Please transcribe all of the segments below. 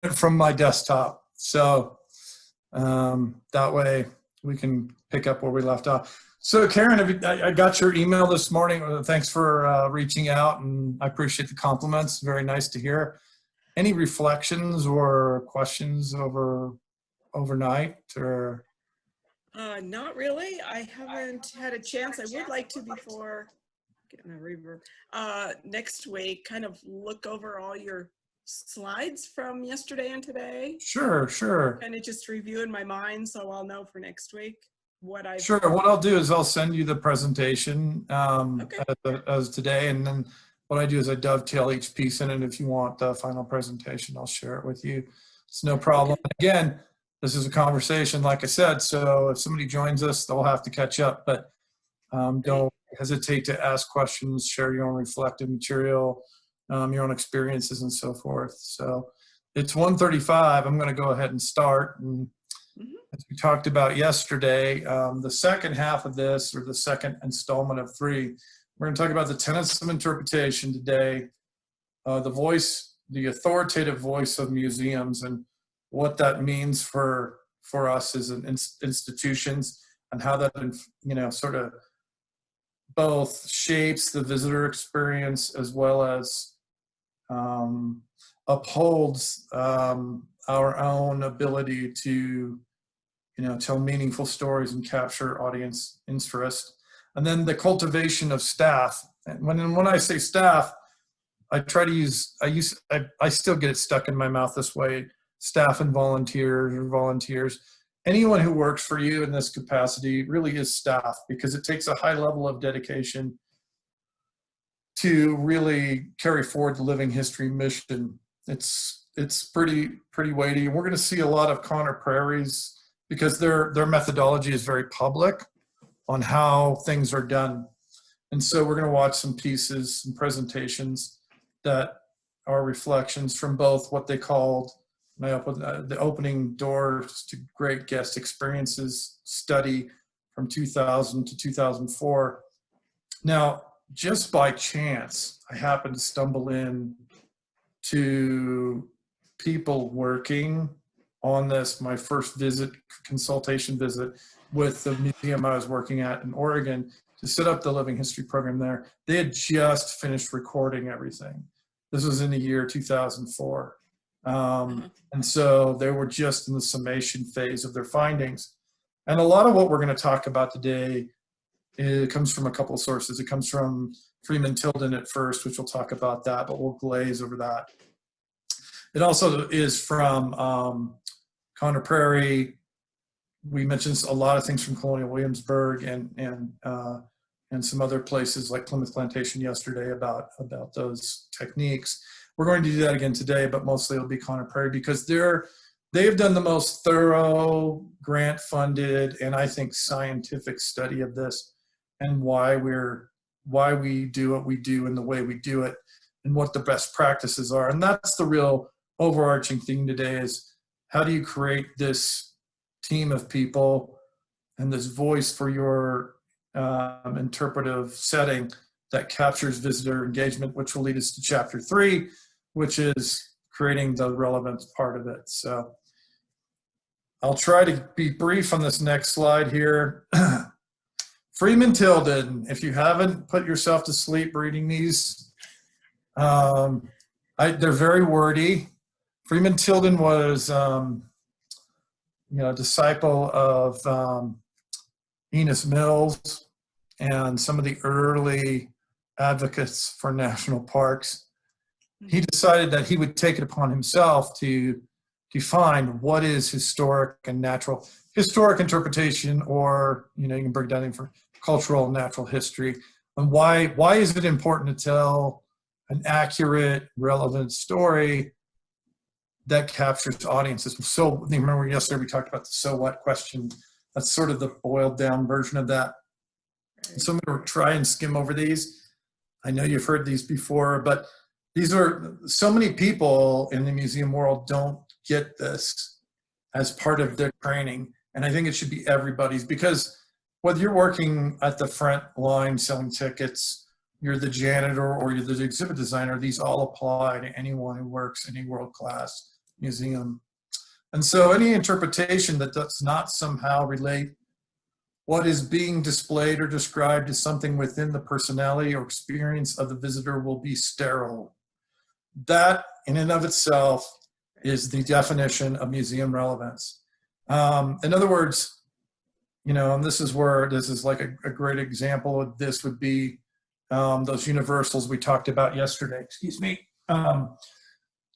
it from my desktop. So that way we can pick up where we left off. So Karen, I got your email this morning. Thanks for reaching out, and I appreciate the compliments. Very nice to hear. Any reflections or questions overnight or? Not really. I haven't had a chance. I would like to before getting a reverb. Next week, kind of look over all your slides from yesterday and today. Sure. Kind of just review in my mind so I'll know for next week what I. Sure. What I'll do is I'll send you the presentation Okay. as today, and then what I do is I dovetail each piece in it. If you want the final presentation, I'll share it with you. It's no problem. Okay. Again, this is a conversation, like I said, so if somebody joins us, they'll have to catch up, but don't hesitate to ask questions, share your own reflective material, your own experiences and so forth. So it's 1:35. I'm going to go ahead and start. And as we talked about yesterday, the second half of this, or the second installment of 3, we're going to talk about the tenets of interpretation today, the authoritative voice of museums, and what that means for us as institutions, and how that, sort of both shapes the visitor experience as well as upholds our own ability to, tell meaningful stories and capture audience interest. And then the cultivation of staff. And when I say staff, I try to I still get it stuck in my mouth this way, staff and volunteers. Anyone who works for you in this capacity really is staff, because it takes a high level of dedication to really carry forward the living history mission. It's pretty weighty. We're going to see a lot of Connor Prairie's, because their methodology is very public on how things are done. And so we're going to watch some pieces and presentations that are reflections from both what they called the Opening Doors to Great Guest Experiences study from 2000 to 2004. Now, just by chance, I happened to stumble in to people working on this, my first consultation visit with the museum I was working at in Oregon to set up the living history program there. They had just finished recording everything. This was in the year 2004. And so they were just in the summation phase of their findings. And a lot of what we're going to talk about today, it comes from a couple of sources. It comes from Freeman Tilden at first, which we'll talk about that, but we'll glaze over that. It also is from Connor Prairie. We mentioned a lot of things from Colonial Williamsburg and some other places like Plymouth Plantation yesterday about those techniques. We're going to do that again today, but mostly it'll be Connor Prairie, because they've done the most thorough, grant-funded, and I think scientific study of this, and why we do what we do and the way we do it, and what the best practices are. And that's the real overarching thing today, is how do you create this team of people and this voice for your interpretive setting that captures visitor engagement, which will lead us to chapter 3, which is creating the relevance part of it. So I'll try to be brief on this next slide here. Freeman Tilden, if you haven't put yourself to sleep reading these, they're very wordy. Freeman Tilden was a disciple of Enos Mills and some of the early advocates for national parks. He decided that he would take it upon himself to define what is historic and natural. Historic interpretation, or you can break down for cultural and natural history, and why is it important to tell an accurate, relevant story that captures audiences. So remember yesterday we talked about the so what question. That's sort of the boiled down version of that. So I'm going to try and skim over these. I know you've heard these before, but these are, so many people in the museum world don't get this as part of their training. And I think it should be everybody's, because whether you're working at the front line selling tickets, you're the janitor, or you're the exhibit designer, these all apply to anyone who works in a world-class museum. And so any interpretation that does not somehow relate what is being displayed or described as something within the personality or experience of the visitor will be sterile. That in and of itself is the definition of museum relevance. In other words, you know, and this is where this is like a great example of this would be those universals we talked about yesterday, excuse me.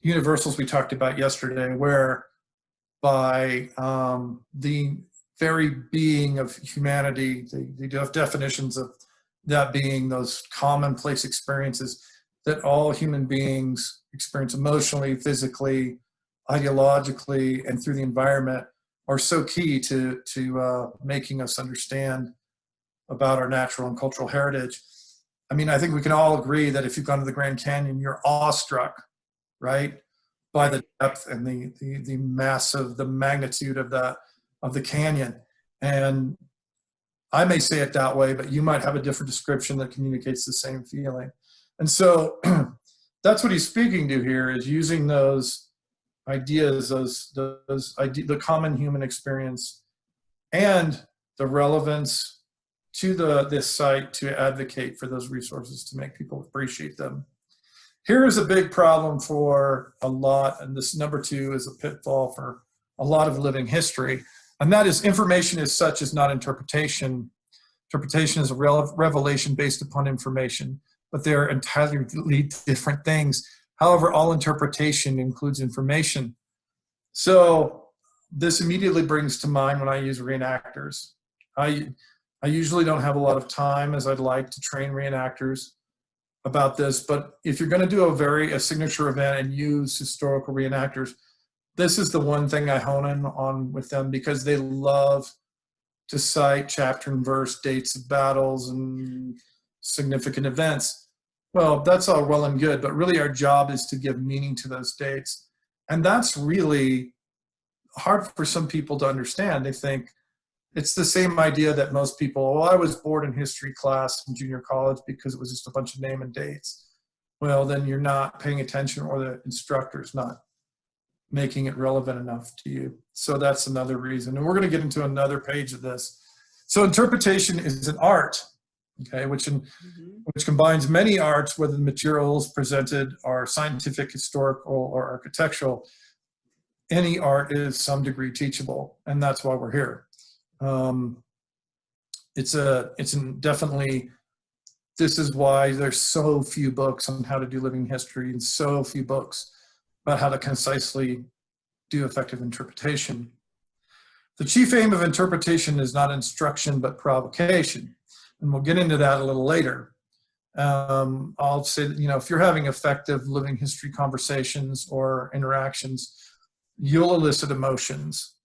Universals we talked about yesterday, where by the very being of humanity, the definitions of that being, those commonplace experiences that all human beings experience emotionally, physically, ideologically, and through the environment, are so key to making us understand about our natural and cultural heritage. I mean, I think we can all agree that if you've gone to the Grand Canyon, you're awestruck, right, by the depth and the massive, the magnitude of the canyon. And I may say it that way, but you might have a different description that communicates the same feeling. And so that's what he's speaking to here, is using those ideas, the common human experience and the relevance to this site to advocate for those resources, to make people appreciate them. Here is a big problem for a lot, and this number 2 is a pitfall for a lot of living history, and that is information as such is not interpretation. Interpretation is a revelation based upon information, but they're entirely different things. However, all interpretation includes information. So this immediately brings to mind when I use reenactors. I usually don't have a lot of time, as I'd like, to train reenactors about this, but if you're going to do a signature event and use historical reenactors, this is the one thing I hone in on with them, because they love to cite chapter and verse dates of battles and significant events. Well, that's all well and good, but really our job is to give meaning to those dates. And that's really hard for some people to understand. They think it's the same idea that most people, well, I was bored in history class in junior college because it was just a bunch of name and dates. Well, then you're not paying attention, or the instructor's not making it relevant enough to you. So that's another reason. And we're going to get into another page of this. So interpretation is an art, okay, which combines many arts, whether the materials presented are scientific, historical, or architectural. Any art is some degree teachable, and that's why we're here. Definitely, this is why there's so few books on how to do living history, and so few books about how to concisely do effective interpretation. The chief aim of interpretation is not instruction, but provocation. And we'll get into that a little later. I'll say that, you know, if you're having effective living history conversations or interactions, you'll elicit emotions.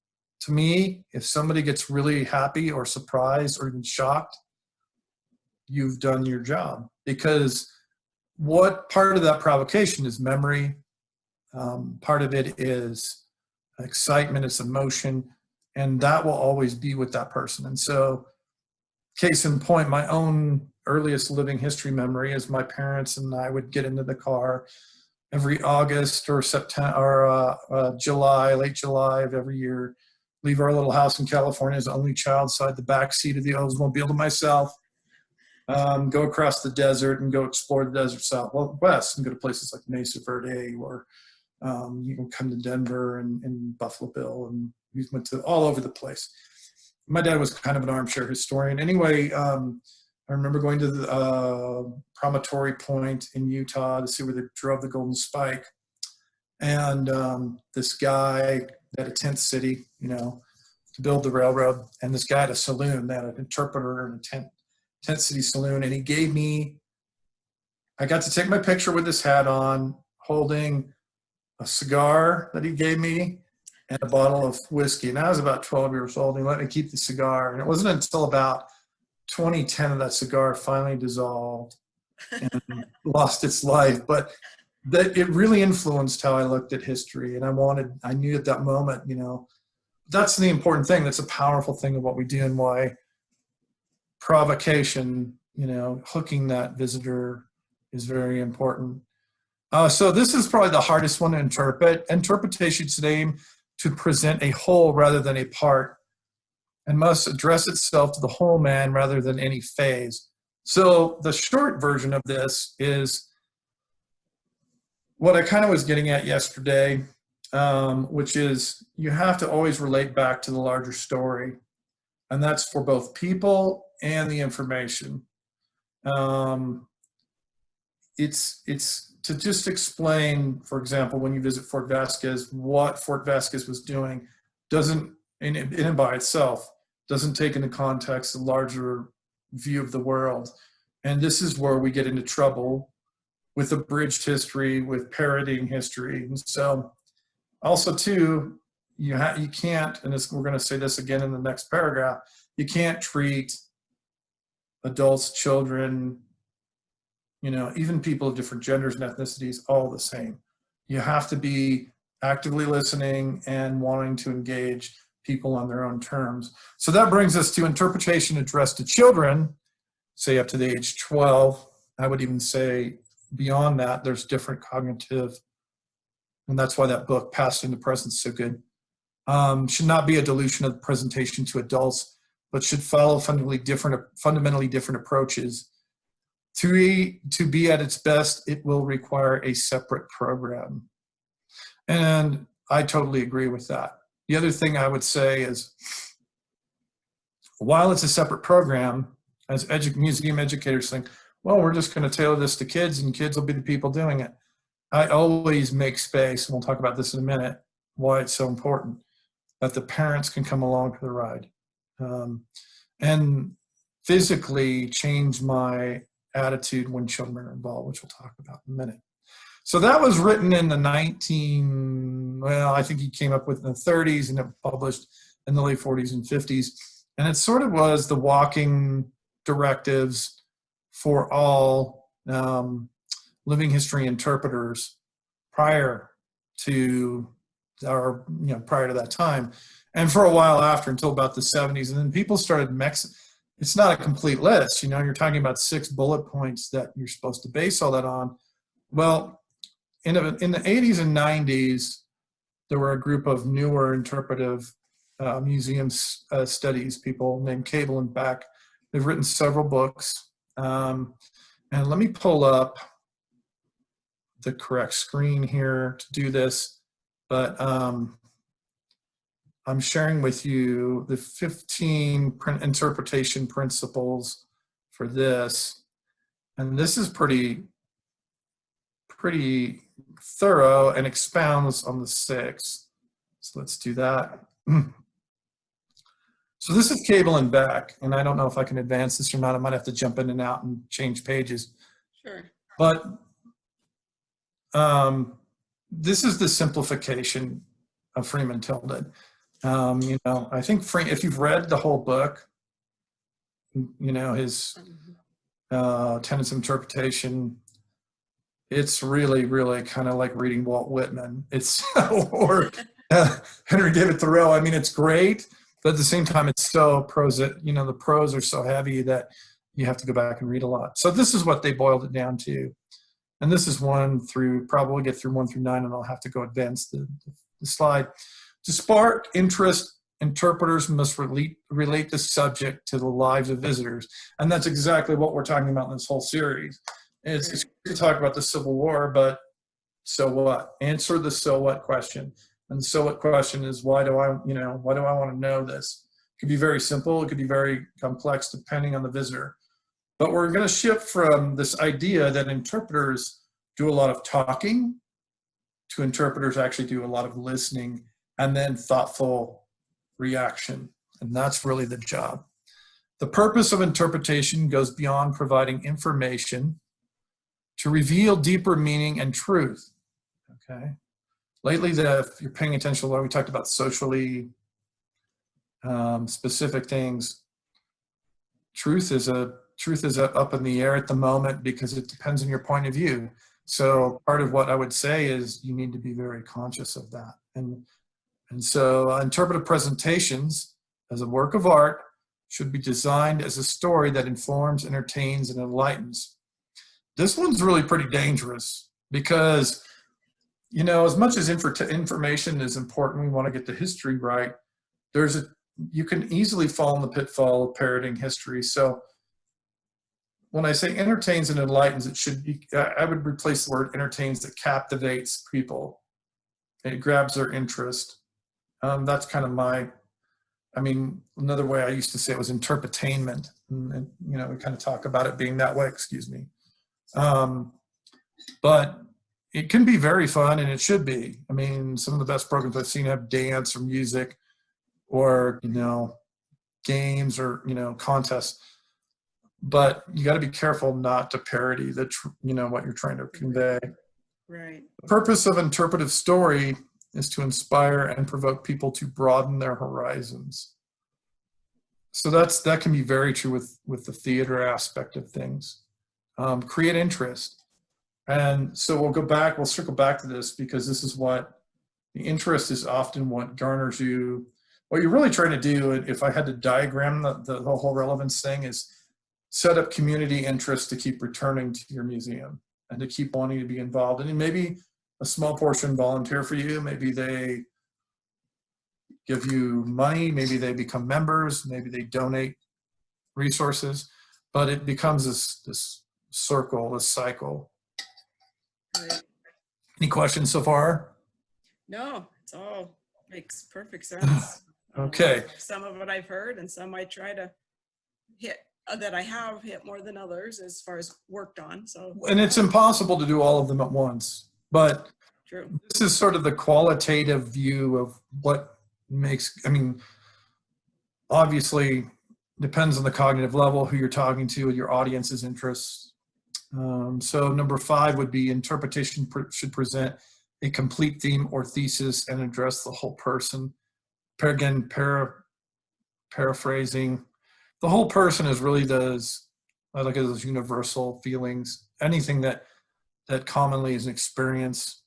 To me, if somebody gets really happy or surprised or even shocked, you've done your job. Because what part of that provocation is memory, part of it is excitement, it's emotion, and that will always be with that person. And so, case in point, my own earliest living history memory is my parents and I would get into the car every August or September or July, late July of every year, leave our little house in California as the only child, so I had the back seat of the Oldsmobile to myself, go across the desert and go explore the desert southwest and go to places like Mesa Verde, or you can come to Denver and Buffalo Bill, and we went to all over the place. My dad was kind of an armchair historian. Anyway, I remember going to the Promontory Point in Utah to see where they drove the Golden Spike. And this guy had a tent city, you know, to build the railroad. And this guy had a saloon. They had an interpreter in a tent city saloon. And he gave me, I got to take my picture with this hat on, holding a cigar that he gave me and a bottle of whiskey. And I was about 12 years old. And he let me keep the cigar. And it wasn't until about 2010 that cigar finally dissolved and lost its life. But that it really influenced how I looked at history. And I knew at that moment, you know, that's the important thing. That's a powerful thing of what we do, and why provocation, you know, hooking that visitor is very important. So this is probably the hardest one to interpret. Interpretation should aim to present a whole rather than a part, and must address itself to the whole man rather than any phase. So the short version of this is what I kind of was getting at yesterday, which is you have to always relate back to the larger story, and that's for both people and the information. It's to just explain, for example, when you visit Fort Vasquez, what Fort Vasquez was doing doesn't, in and by itself, doesn't take into context the larger view of the world. And this is where we get into trouble with abridged history, with parroting history. And so also too, you can't, and we're going to say this again in the next paragraph, you can't treat adults, children, even people of different genders and ethnicities all the same. You have to be actively listening and wanting to engage people on their own terms. So that brings us to interpretation addressed to children, say up to the age 12. I would even say beyond that, there's different cognitive, and that's why that book, Past into Present, is so good. Should not be a dilution of the presentation to adults, but should follow fundamentally different approaches. To be at its best, it will require a separate program. And I totally agree with that. The other thing I would say is, while it's a separate program, as museum educators think, well, we're just going to tailor this to kids and kids will be the people doing it. I always make space, and we'll talk about this in a minute, why it's so important, that the parents can come along for the ride. And physically change my attitude when children are involved, which we'll talk about in a minute. So that was written in the I think he came up with in the 30s and it published in the late 40s and 50s. And it sort of was the walking directives for all living history interpreters prior to that time. And for a while after, until about the 70s. And then people started it's not a complete list. You're talking about 6 bullet points that you're supposed to base all that on. Well, in the 80s and 90s, there were a group of newer interpretive museum studies people named Cable and Beck. They've written several books. And let me pull up the correct screen here to do this. But I'm sharing with you the 15 interpretation principles for this. And this is pretty thorough and expounds on the 6. So let's do that. So this is Cable and Beck, and I don't know if I can advance this or not. I might have to jump in and out and change pages. Sure. But this is the simplification of Freeman Tilden. I think if you've read the whole book, his tenets of interpretation, it's really, really kind of like reading Walt Whitman. It's or Henry David Thoreau. I mean, it's great, but at the same time, it's so prose. The prose are so heavy that you have to go back and read a lot. So this is what they boiled it down to, and this is 1 through, probably get through 1 through 9, and I'll have to go advance the slide. To spark interest, interpreters must relate the subject to the lives of visitors. And that's exactly what we're talking about in this whole series. It's to talk about the Civil War, but so what? Answer the so what question. And the so what question is, why do I want to know this? It could be very simple. It could be very complex depending on the visitor. But we're going to shift from this idea that interpreters do a lot of talking to interpreters actually do a lot of listening and then thoughtful reaction. And that's really the job. The purpose of interpretation goes beyond providing information to reveal deeper meaning and truth. Okay. Lately, if you're paying attention to what we talked about socially specific things, truth is up in the air at the moment because it depends on your point of view. So part of what I would say is you need to be very conscious of that. And so interpretive presentations as a work of art should be designed as a story that informs, entertains, and enlightens. This one's really pretty dangerous. because, you know, as much as information is important, we want to get the history right. You can easily fall in the pitfall of parroting history. So when I say entertains and enlightens, it should be, I would replace the word entertains, that captivates people. It grabs their interest. That's kind of another way I used to say it was interpretainment. And you know, we kind of talk about it being that way, excuse me. But it can be very fun, and it should be. I mean, some of the best programs I've seen have dance or music or, you know, games or, you know, contests. But you got to be careful not to parody you know, what you're trying to convey. Right. The purpose of interpretive story is to inspire and provoke people to broaden their horizons. So that can be very true with the theater aspect of things. Create interest. And so we'll circle back to this, because this is what the interest is often what garners you. What you're really trying to do, if I had to diagram the whole relevance thing, is set up community interest to keep returning to your museum and to keep wanting to be involved. And maybe a small portion volunteer for you. Maybe they give you money. Maybe they become members. Maybe they donate resources. But it becomes this circle, this cycle. Right. Any questions so far? No, it's all makes perfect sense. Okay. Some of what I've heard, and some I try to hit that I have hit more than others as far as worked on. So, and it's impossible to do all of them at once, but true. This is sort of the qualitative view of what makes, I mean, obviously depends on the cognitive level, who you're talking to, your audience's interests. So number 5 would be interpretation should present a complete theme or thesis and address the whole person. Paraphrasing, the whole person is really I look at those universal feelings, anything that commonly is an experience.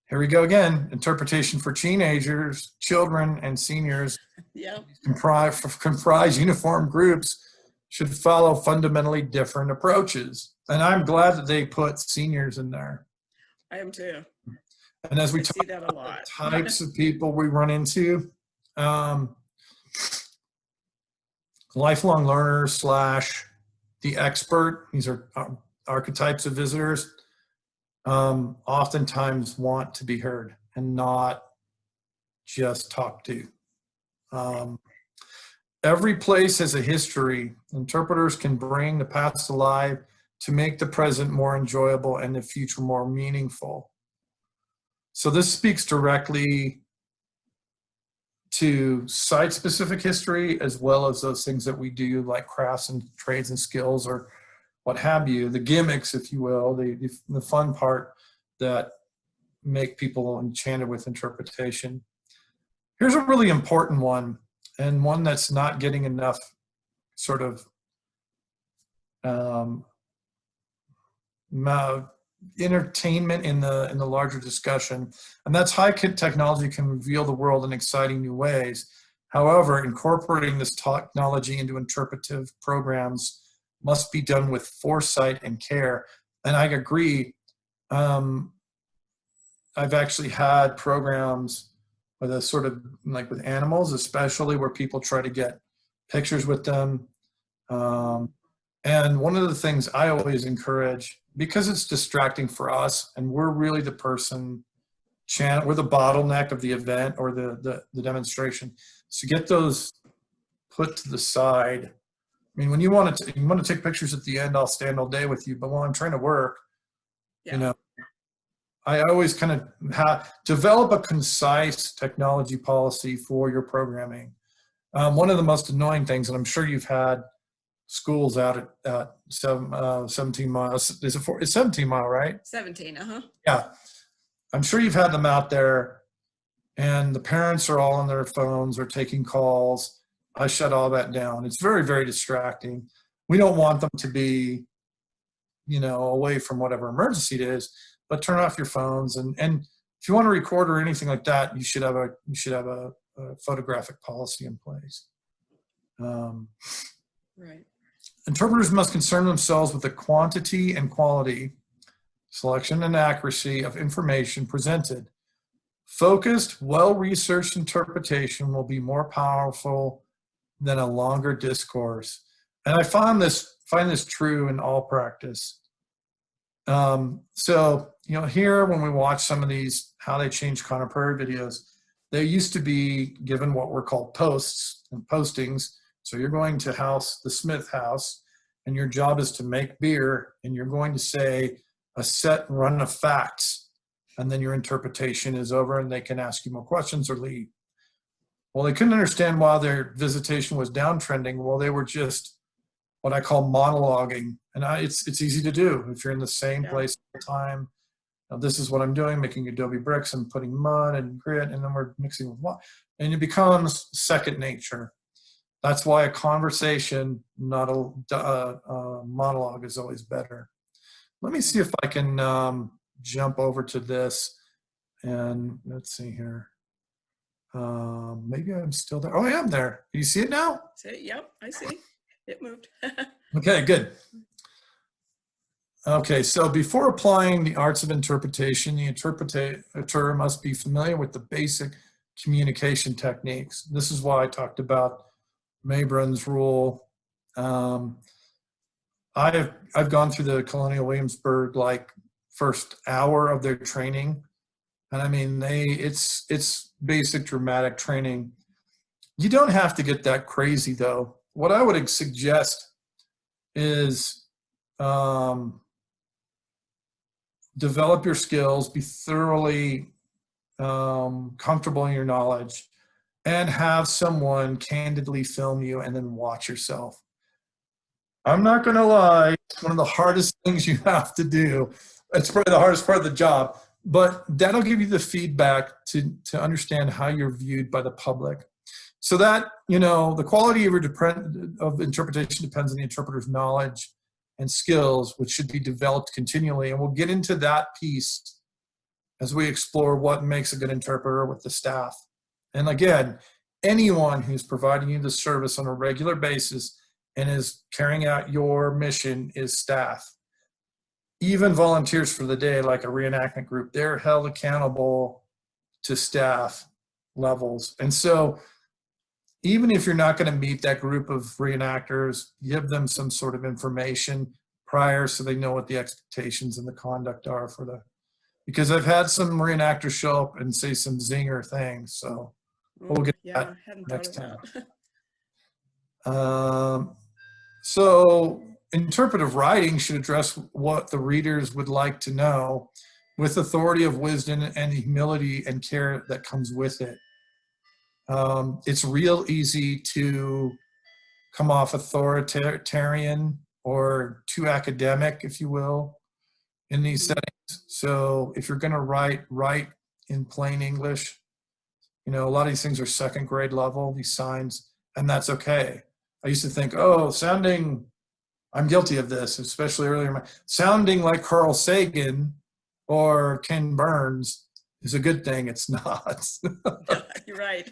Here we go again, interpretation for teenagers, children, and seniors. Yeah. Comprise uniform groups should follow fundamentally different approaches. And I'm glad that they put seniors in there. I am too. And as we see that a lot. Types of people we run into, lifelong learners / the expert. These are archetypes of visitors. Oftentimes want to be heard and not just talked to. Every place has a history. Interpreters can bring the past alive to make the present more enjoyable and the future more meaningful. So this speaks directly to site-specific history, as well as those things that we do, like crafts and trades and skills, or what have you, the gimmicks, if you will, the fun part that make people enchanted with interpretation. Here's a really important one, and one that's not getting enough sort of entertainment in the larger discussion, and that's high technology can reveal the world in exciting new ways. However, incorporating this technology into interpretive programs must be done with foresight and care. And I agree. I've actually had programs with a sort of like with animals, especially, where people try to get pictures with them. And one of the things I always encourage, because it's distracting for us, and we're really the person, we're the bottleneck of the event or the demonstration. So get those put to the side. I mean, when you want to take pictures at the end, I'll stand all day with you. But while I'm trying to work, you know, I always kind of develop a concise technology policy for your programming. One of the most annoying things, and I'm sure you've had schools out at 17 miles. It's 17 mile, right? 17, Yeah. I'm sure you've had them out there, and the parents are all on their phones or taking calls. I shut all that down. It's very, very distracting. We don't want them to be, you know, away from whatever emergency it is, but turn off your phones. And if you want to record or anything like that, you should have a photographic policy in place. Right. Interpreters must concern themselves with the quantity and quality. selection and accuracy of information presented. Focused, well-researched interpretation will be more powerful than a longer discourse. And I find this true in all practice. So, here when we watch some of these, how they change Conner Prairie videos, they used to be given what were called posts and postings. So you're going to the Smith house, and your job is to make beer, and you're going to say a set run of facts, and then your interpretation is over and they can ask you more questions or leave. Well, they couldn't understand why their visitation was downtrending. Well, they were just what I call monologuing. And it's easy to do if you're in the same place all the time. Now, this is what I'm doing, making adobe bricks and putting mud and grit, and then we're mixing with water. And it becomes second nature. That's why a conversation, not a monologue, is always better. Let me see if I can jump over to this, and let's see here. Maybe I'm still there. Oh, I am there. Do you see it now? Yep, I see. It moved. Okay, good. Okay, so before applying the arts of interpretation, the interpreter must be familiar with the basic communication techniques. This is why I talked about Mayburn's rule. I've gone through the Colonial Williamsburg first hour of their training, and I mean it's basic dramatic training. You don't have to get that crazy though. What I would suggest is develop your skills, be thoroughly comfortable in your knowledge, and have someone candidly film you and then watch yourself. I'm not going to lie, it's one of the hardest things you have to do. It's probably the hardest part of the job, but that'll give you the feedback to understand how you're viewed by the public. So that, the quality of interpretation depends on the interpreter's knowledge and skills, which should be developed continually. And we'll get into that piece as we explore what makes a good interpreter with the staff. And again, anyone who's providing you the service on a regular basis and is carrying out your mission is staff. Even volunteers for the day, like a reenactment group, they're held accountable to staff levels. And so even if you're not going to meet that group of reenactors, give them some sort of information prior so they know what the expectations and the conduct are because I've had some reenactors show up and say some zinger things. So we'll get that next time. So interpretive writing should address what the readers would like to know with authority of wisdom and humility and care that comes with it. It's real easy to come off authoritarian or too academic, if you will, in these settings. So if you're going to write in plain English, a lot of these things are second grade level, these signs, and that's okay. I used to think, I'm guilty of this, especially earlier. Sounding like Carl Sagan or Ken Burns is a good thing. It's not. You're right.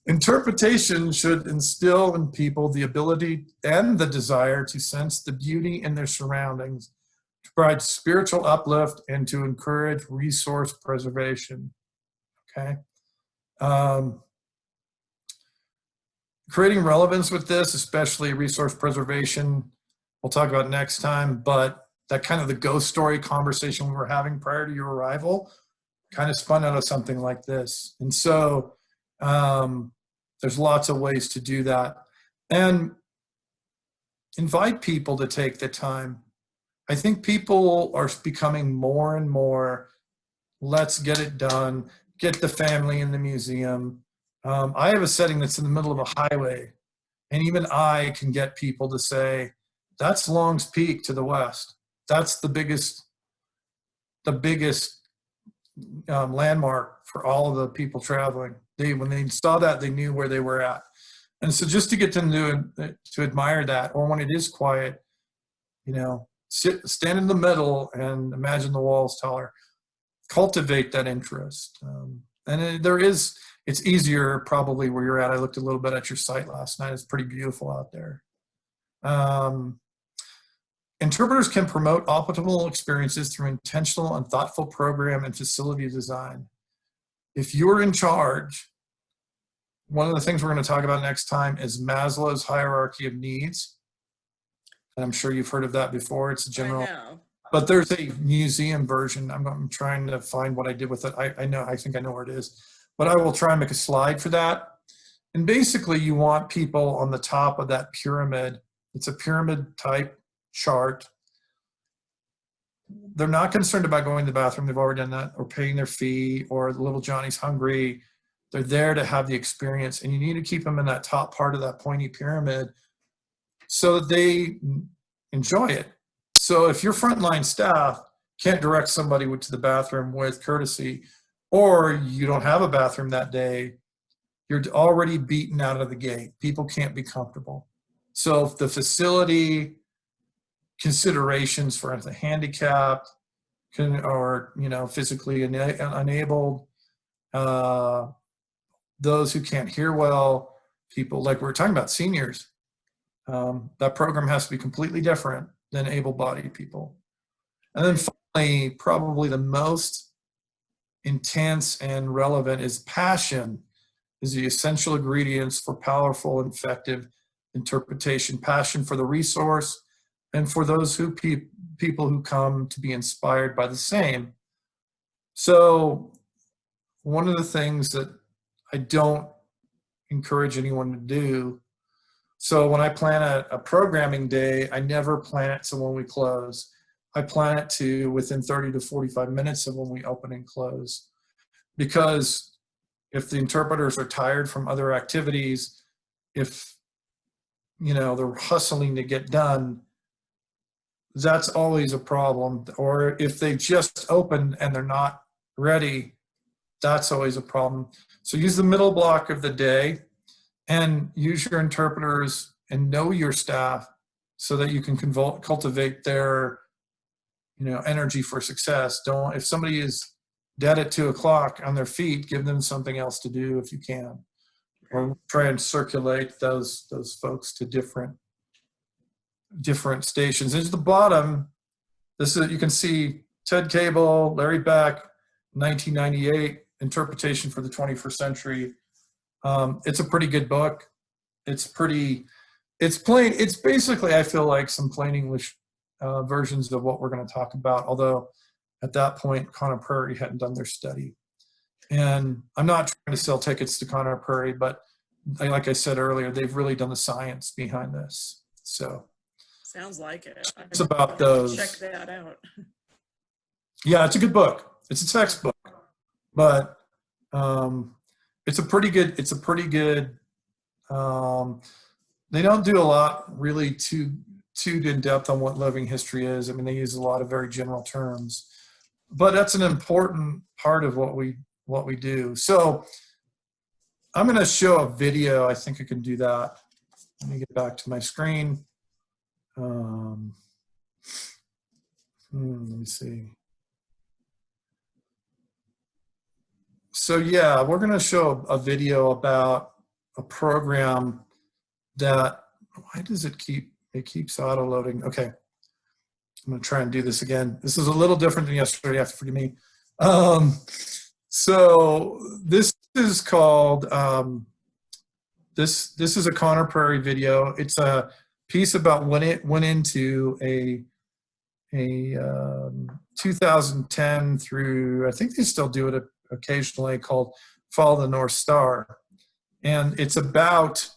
Interpretation should instill in people the ability and the desire to sense the beauty in their surroundings, to provide spiritual uplift, and to encourage resource preservation. Okay. Creating relevance with this, especially resource preservation, we'll talk about next time, but that kind of the ghost story conversation we were having prior to your arrival kind of spun out of something like this. And so there's lots of ways to do that. And invite people to take the time. I think people are becoming more and more, let's get it done, get the family in the museum. I have a setting that's in the middle of a highway, and even I can get people to say, that's Long's Peak to the west. That's the biggest landmark for all of the people traveling. When they saw that, they knew where they were at. And so just to get them to admire that, or when it is quiet, stand in the middle and imagine the walls taller. Cultivate that interest. It's easier probably where you're at. I looked a little bit at your site last night. It's pretty beautiful out there. Interpreters can promote optimal experiences through intentional and thoughtful program and facility design. If you're in charge, one of the things we're going to talk about next time is Maslow's hierarchy of needs. And I'm sure you've heard of that before. It's a general, but there's a museum version. I'm trying to find what I did with it. I think I know where it is, but I will try and make a slide for that. And basically you want people on the top of that pyramid. It's a pyramid type chart. They're not concerned about going to the bathroom. They've already done that, or paying their fee, or little Johnny's hungry. They're there to have the experience, and you need to keep them in that top part of that pointy pyramid so that they enjoy it. So if your frontline staff can't direct somebody to the bathroom with courtesy, or you don't have a bathroom that day, you're already beaten out of the gate. People can't be comfortable. So if the facility considerations for the handicapped or physically unabled, those who can't hear well, people like we're talking about seniors, that program has to be completely different than able-bodied people. And then finally, probably the most intense and relevant is passion is the essential ingredients for powerful and effective interpretation. Passion for the resource and for those who people who come to be inspired by the same. So one of the things that I don't encourage anyone to do, so when I plan a programming day, I never plan it to when we close. I plan it to within 30 to 45 minutes of when we open and close. Because if the interpreters are tired from other activities, if they're hustling to get done, that's always a problem. Or if they just opened and they're not ready, that's always a problem. So use the middle block of the day and use your interpreters and know your staff so that you can cultivate their energy for success. If somebody is dead at 2 o'clock on their feet, give them something else to do if you can, or try and circulate those folks to different stations. There's the bottom. This is, you can see Ted Cable, Larry Beck, 1998, Interpretation for the 21st Century. It's a pretty good book. It's basically, I feel like some plain English versions of what we're going to talk about, although at that point, Conner Prairie hadn't done their study. And I'm not trying to sell tickets to Conner Prairie, but like I said earlier, they've really done the science behind this. So sounds like it. It's about those. Check that out. Yeah, it's a good book. It's a textbook, but it's a pretty good. They don't do a lot really too in depth on what living history is. I mean, they use a lot of very general terms, but that's an important part of what we do. So I'm going to show a video. I think I can do that. Let me get back to my screen. Let me see. So yeah, we're going to show a video about a program that, why does it keeps auto loading? Okay. I'm going to try and do this again. This is a little different than yesterday. You have to forgive me. So this is called, this is a Conner Prairie video. It's a piece about when it went into a 2010 through, I think they still do it occasionally, called Follow the North Star. And it's about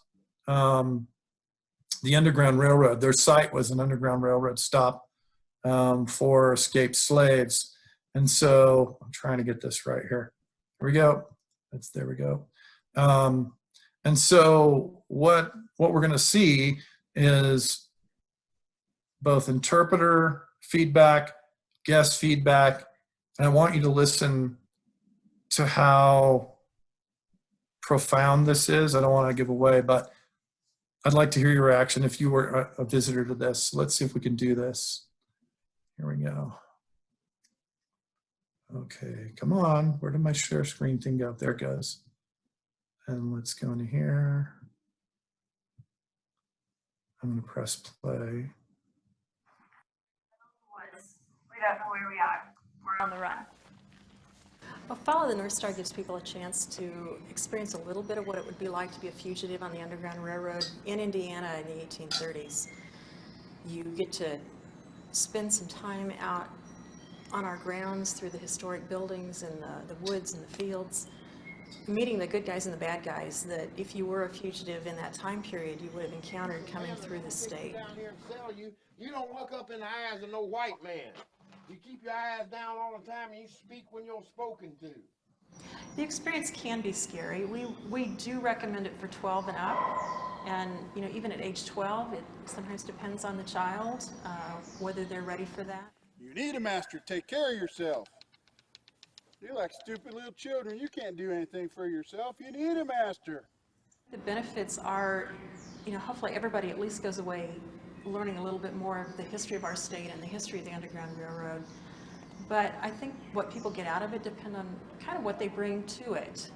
the Underground Railroad. Their site was an Underground Railroad stop for escaped slaves. And so I'm trying to get this right here. Here we go. There we go. And so what we're going to see is both interpreter feedback, guest feedback, and I want you to listen to how profound this is. I don't want to give away, but I'd like to hear your reaction if you were a visitor to this. Let's see if we can do this. Here we go. Okay, come on. Where did my share screen thing go? There it goes. And let's go into here. I'm going to press play. We don't know where we are. We're on the run. Well, Follow the North Star gives people a chance to experience a little bit of what it would be like to be a fugitive on the Underground Railroad in Indiana in the 1830s. You get to spend some time out on our grounds through the historic buildings and the woods and the fields, meeting the good guys and the bad guys that if you were a fugitive in that time period, you would have encountered coming through the state. Down here and sell you, you don't look up in the eyes of no white man. You keep your eyes down all the time and you speak when you're spoken to. The experience can be scary. We do recommend it for 12 and up. And you know, even at age 12, it sometimes depends on the child, whether they're ready for that. You need a master to take care of yourself. You're like stupid little children. You can't do anything for yourself. You need a master. The benefits are, you know, hopefully everybody at least goes away learning a little bit more of the history of our state and the history of the Underground Railroad. But I think what people get out of it depends on kind of what they bring to it.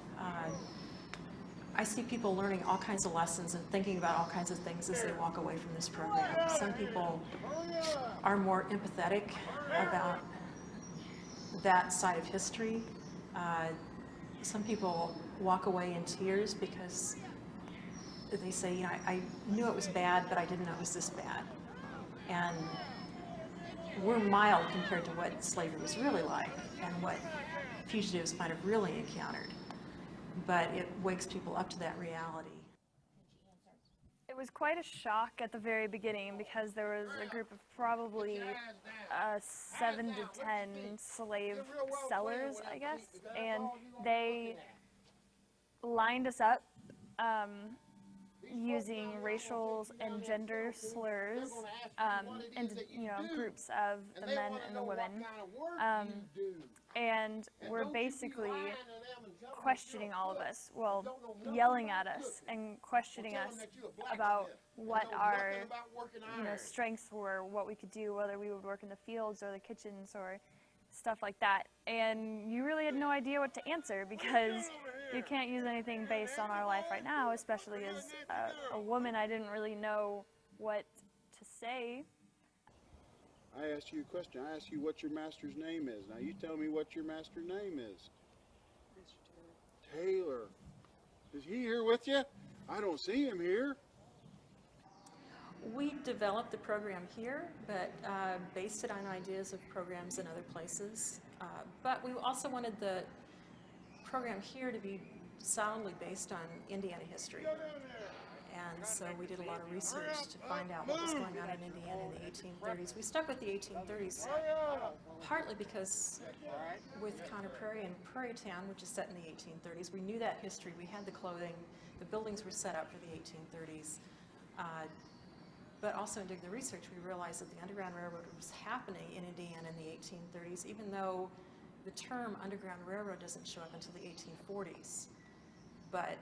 I see people learning all kinds of lessons and thinking about all kinds of things as they walk away from this program. Some people are more empathetic about that side of history. Some people walk away in tears because they say, you know, I knew it was bad, but I didn't know it was this bad. And we're mild compared to what slavery was really like and what fugitives might have really encountered. But it wakes people up to that reality. It was quite a shock at the very beginning because there was a group of probably 7 to 10 slave sellers, I guess, and they lined us up using racial and gender slurs into, you know, groups of the men and the women, and we're basically questioning all of us, well, yelling at us and questioning us about what our, you know, strengths were, what we could do, whether we would work in the fields or the kitchens or stuff like that. And you really had no idea what to answer because you can't use anything based on our life right now, especially as a woman. I didn't really know what to say. I asked you a question. I asked you what your master's name is. Now you tell me what your master's name is. Mr. Taylor. Is he here with you? I don't see him here. We developed the program here, but based it on ideas of programs in other places. But we also wanted the program here to be solidly based on Indiana history. And so we did a lot of research to find out what was going on in Indiana in the 1830s. We stuck with the 1830s partly because with Conner Prairie and Prairie Town, which is set in the 1830s, we knew that history. We had the clothing. The buildings were set up for the 1830s. But also in doing the research, we realized that the Underground Railroad was happening in Indiana in the 1830s, even though the term Underground Railroad doesn't show up until the 1840s. But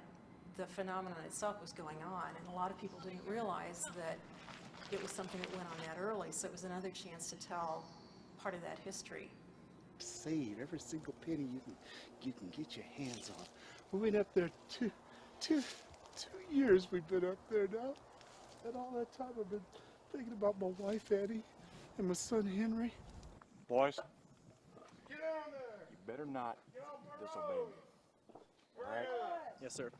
the phenomenon itself was going on, and a lot of people didn't realize that it was something that went on that early, so it was another chance to tell part of that history. Save every single penny you can get your hands on. We went up there two years we've been up there now. And all that time I've been thinking about my wife, Eddie, and my son, Henry. Boys, you better not disobey me. All right? Yes, sir.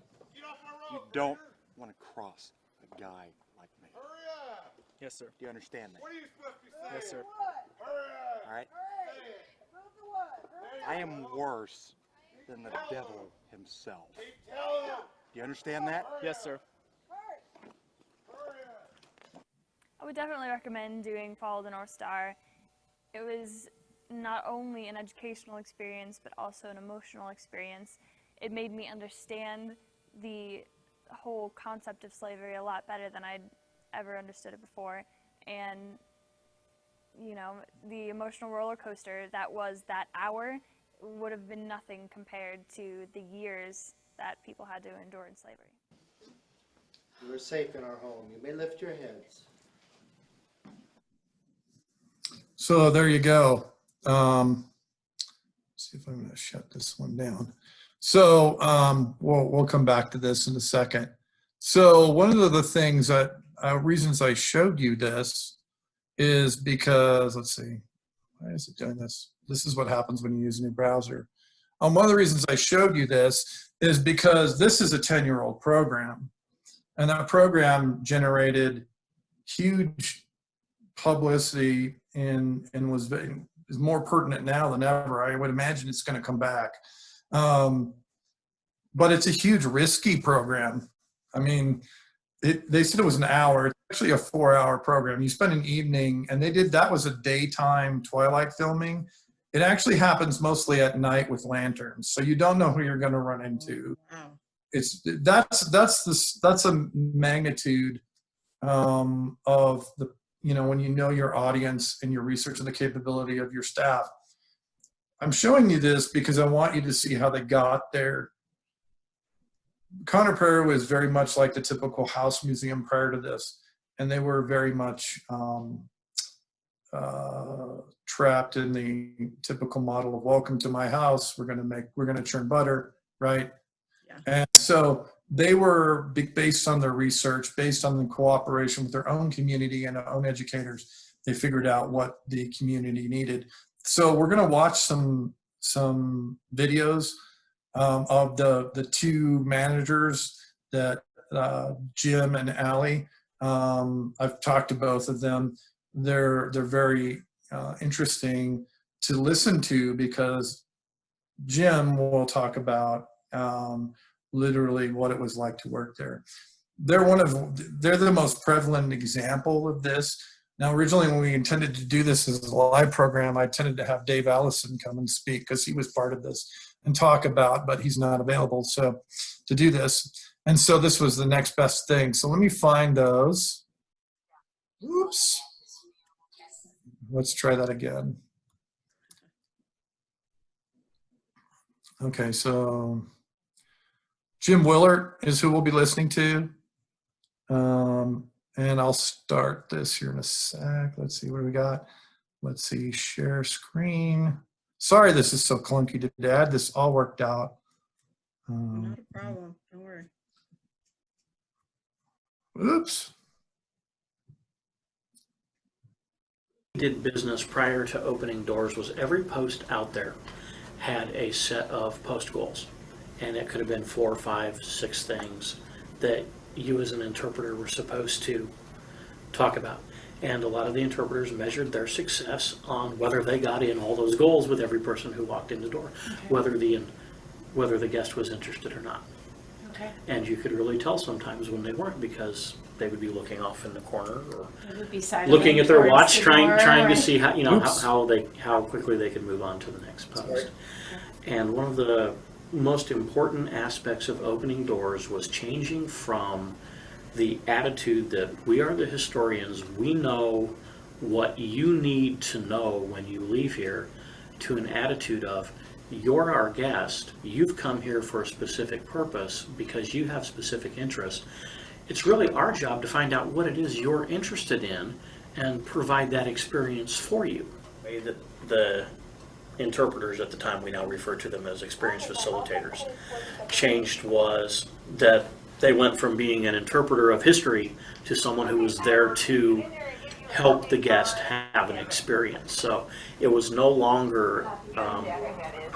You don't want to cross a guy like me. Yes, sir. Do you understand that? Yes, sir. All right? I am worse than the devil himself. Do you understand that? Yes, sir. I would definitely recommend doing Follow the North Star. It was not only an educational experience, but also an emotional experience. It made me understand the whole concept of slavery a lot better than I'd ever understood it before. And, you know, the emotional roller coaster that was that hour would have been nothing compared to the years that people had to endure in slavery. You are safe in our home. You may lift your heads. So there you go. See if I'm going to shut this one down. So we'll come back to this in a second. So one of the things that reasons I showed you this is because, let's see, Why is it doing this? This is what happens when you use a new browser. One of the reasons I showed you this is because this is a 10-year-old program, and that program generated huge publicity and is more pertinent now than ever. I would imagine it's going to come back. But it's a huge risky program. I mean, they said it was an hour. It's actually a 4-hour program. You spend an evening, and that was a daytime twilight filming. It actually happens mostly at night with lanterns, so you don't know who you're going to run into. Wow. That's a magnitude of the, when you know your audience and your research and the capability of your staff. I'm showing you this because I want you to see how they got there. Conner Prairie was very much like the typical house museum prior to this, and they were very much trapped in the typical model of welcome to my house. We're going to churn butter, right? Yeah. And so they were based on their research, based on the cooperation with their own community and their own educators. They figured out what the community needed. So we're going to watch some videos of the two managers, that Jim and Allie. I've talked to both of them. They're very interesting to listen to, because Jim will talk about literally what it was like to work there. They're the most prevalent example of this. Now, originally when we intended to do this as a live program, I intended to have Dave Allison come and speak, because he was part of this and talk about, but he's not available to do this. And so this was the next best thing. So let me find those. Oops. Let's try that again. Okay, so Jim Willert is who we'll be listening to. And I'll start this here in a sec. Let's see what we got. Let's see, share screen. Sorry, this is so clunky to add. This all worked out. Not a problem. Don't worry. Oops. Did business prior to opening doors was every post out there had a set of post goals, and it could have been 4, 5, 6 things that you as an interpreter were supposed to talk about. And a lot of the interpreters measured their success on whether they got in all those goals with every person who walked in the door, whether the guest was interested or not. Okay. And you could really tell sometimes when they weren't, because they would be looking off in the corner or looking at their watch, trying to see how quickly they could move on to the next post. And one of the most important aspects of opening doors was changing from the attitude that we are the historians, we know what you need to know when you leave here, to an attitude of, you're our guest, you've come here for a specific purpose because you have specific interests. It's really our job to find out what it is you're interested in and provide that experience for you. The way that the interpreters at the time, we now refer to them as experienced facilitators, changed was that they went from being an interpreter of history to someone who was there to help the guest have an experience. So it was no longer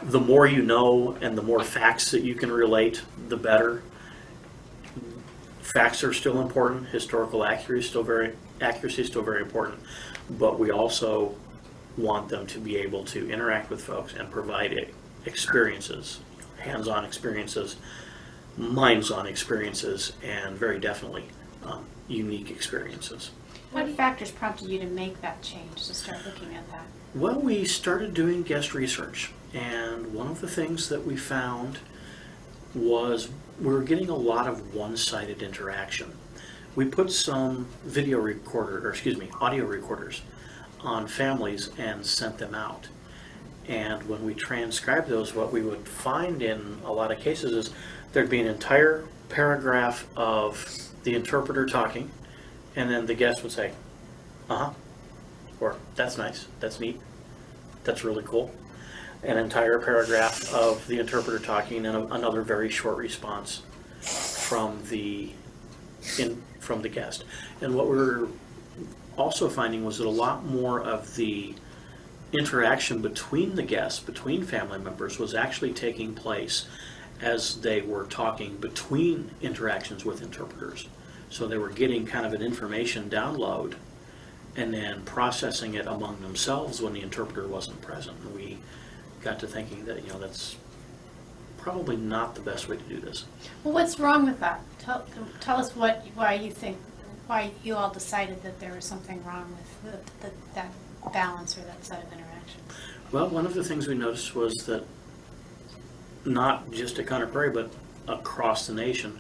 the more you know and the more facts that you can relate, the better. Facts are still important. Historical accuracy is still very important. But we also want them to be able to interact with folks and provide experiences, hands-on experiences, minds-on experiences, and very definitely unique experiences. What factors prompted you to make that change, to start looking at that? Well, we started doing guest research, and one of the things that we found was we were getting a lot of one-sided interaction. We put some audio recorders on families and sent them out. And when we transcribed those, what we would find in a lot of cases is there'd be an entire paragraph of the interpreter talking, and then the guest would say, uh-huh, or that's nice, that's neat, that's really cool. An entire paragraph of the interpreter talking and another very short response from the guest. And what we were also finding was that a lot more of the interaction between the guests, between family members, was actually taking place as they were talking between interactions with interpreters. So they were getting kind of an information download and then processing it among themselves when the interpreter wasn't present. And we got to thinking that, that's probably not the best way to do this. Well, what's wrong with that? Tell us why you all decided that there was something wrong with that balance or that set of interactions. Well, one of the things we noticed was that not just at Conner Prairie, but across the nation,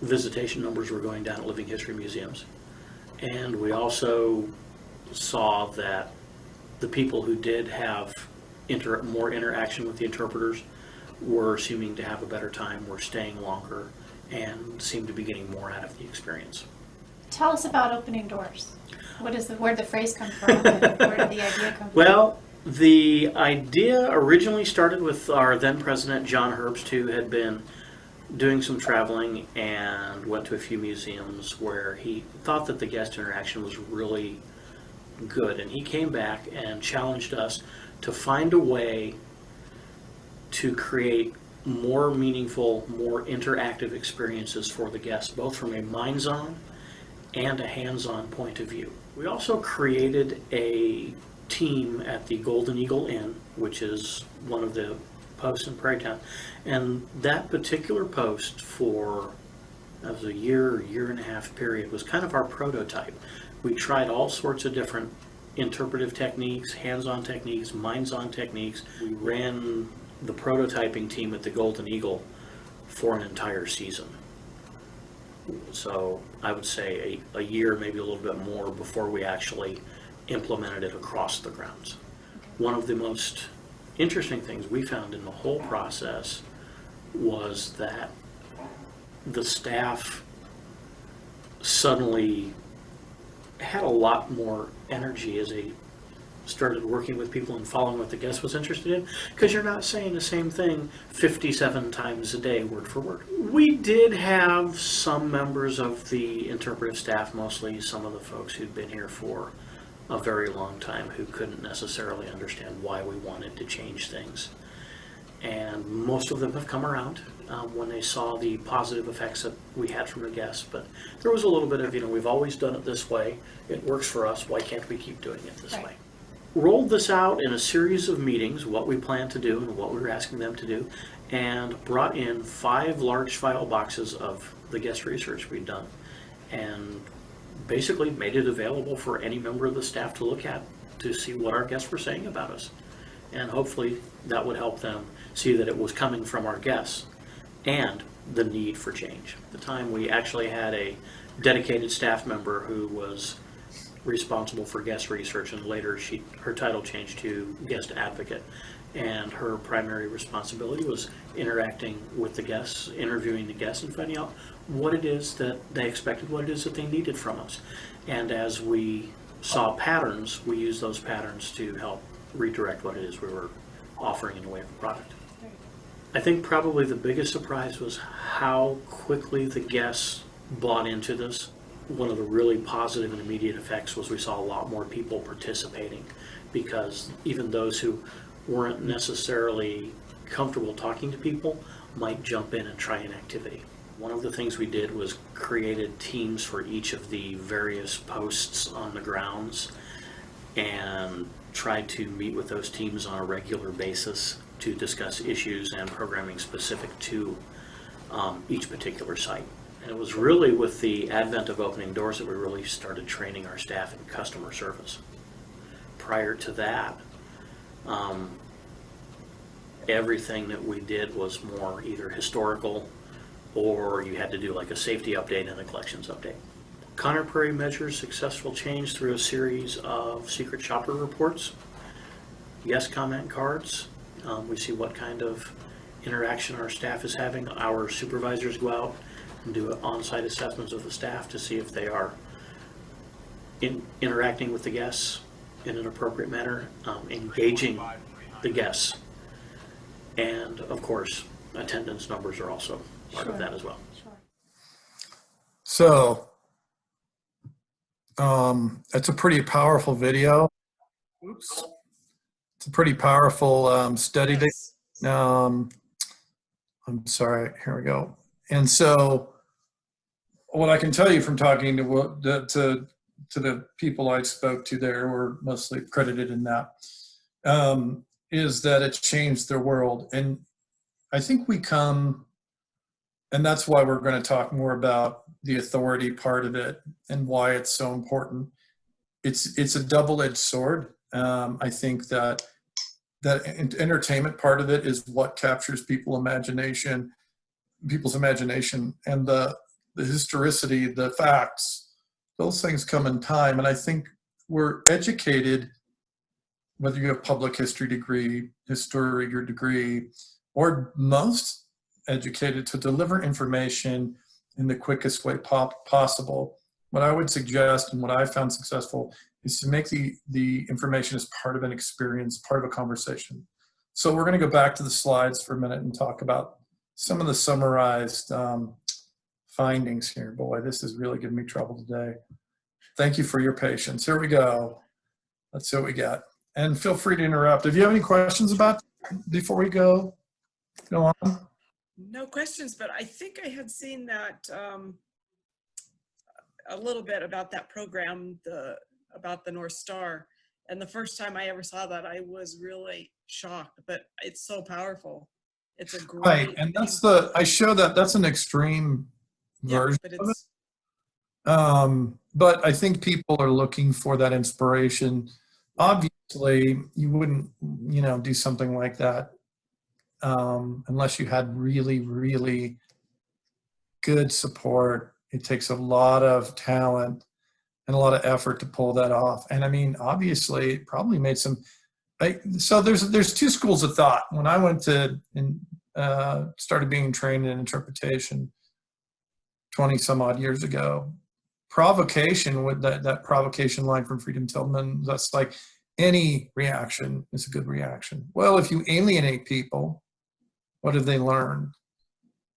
visitation numbers were going down at living history museums. And we also saw that the people who did have more interaction with the interpreters were seeming to have a better time, were staying longer, and seemed to be getting more out of the experience. Tell us about opening doors. Where did the phrase come from? Where did the idea come from? Well, the idea originally started with our then president, John Herbst, who had been doing some traveling and went to a few museums where he thought that the guest interaction was really good. And he came back and challenged us to find a way to create more meaningful, more interactive experiences for the guests, both from a minds-on and a hands-on point of view. We also created a team at the Golden Eagle Inn, which is one of the posts in Prairie Town, and that particular post that was a year and a half period, was kind of our prototype. We tried all sorts of different interpretive techniques, hands-on techniques, minds-on techniques. We ran the prototyping team at the Golden Eagle for an entire season. So I would say a year, maybe a little bit more, before we actually implemented it across the grounds. One of the most interesting things we found in the whole process was that the staff suddenly had a lot more energy as they started working with people and following what the guest was interested in, because you're not saying the same thing 57 times a day, word for word. We did have some members of the interpretive staff, mostly some of the folks who'd been here for a very long time, who couldn't necessarily understand why we wanted to change things. And most of them have come around when they saw the positive effects that we had from the guests. But there was a little bit of, we've always done it this way. It works for us. Why can't we keep doing it this way? Rolled this out in a series of meetings, what we planned to do and what we were asking them to do, and brought in 5 large file boxes of the guest research we'd done, and basically made it available for any member of the staff to look at, to see what our guests were saying about us. And hopefully that would help them see that it was coming from our guests and the need for change. At the time, we actually had a dedicated staff member who was responsible for guest research, and later her title changed to guest advocate, and her primary responsibility was interacting with the guests, interviewing the guests, and finding out what it is that they expected, what it is that they needed from us. And as we saw patterns, we used those patterns to help redirect what it is we were offering in the way of a product. I think probably the biggest surprise was how quickly the guests bought into this. One of the really positive and immediate effects was we saw a lot more people participating, because even those who weren't necessarily comfortable talking to people might jump in and try an activity. One of the things we did was created teams for each of the various posts on the grounds, and tried to meet with those teams on a regular basis to discuss issues and programming specific to each particular site. And it was really with the advent of opening doors that we really started training our staff in customer service. Prior to that, everything that we did was more either historical, or you had to do like a safety update and a collections update. Conner Prairie measures successful change through a series of secret shopper reports, guest comment cards. We see what kind of interaction our staff is having. Our supervisors go out and do on-site assessments of the staff to see if they are interacting with the guests in an appropriate manner, engaging the guests. And of course, attendance numbers are also part of that as well. So, it's a pretty powerful video. Oops. It's a pretty powerful study. Yes. I'm sorry, here we go. And so what I can tell you from talking to the people I spoke to there, who are mostly credited in that, is that it changed their world. And I think and that's why we're going to talk more about the authority part of it and why it's so important. It's a double-edged sword. I think that entertainment part of it is what captures people's imagination, and the historicity, the facts, those things come in time. And I think we're educated, whether you have public history degree, historian degree, or most educated, to deliver information in the quickest way possible. What I would suggest, and what I found successful, is to make the information as part of an experience, part of a conversation. So we're going to go back to the slides for a minute and talk about some of the summarized findings here. Boy, this is really giving me trouble today. Thank you for your patience. Here we go. Let's see what we got. And feel free to interrupt. If you have any questions about before we go on. No questions, but I think I had seen that a little bit about that program, about the North Star. And the first time I ever saw that, I was really shocked, but it's so powerful. It's a great. Right, and I show that's an extreme version but of it. But I think people are looking for that inspiration. Obviously, you wouldn't, do something like that unless you had really, really good support. It takes a lot of talent and a lot of effort to pull that off. And I mean, obviously, it probably made some. So there's two schools of thought. When I went to started being trained in interpretation 20 some odd years ago, provocation, with that provocation line from Freedom Tillman, that's like, any reaction is a good reaction. Well, if you alienate people, what have they learned?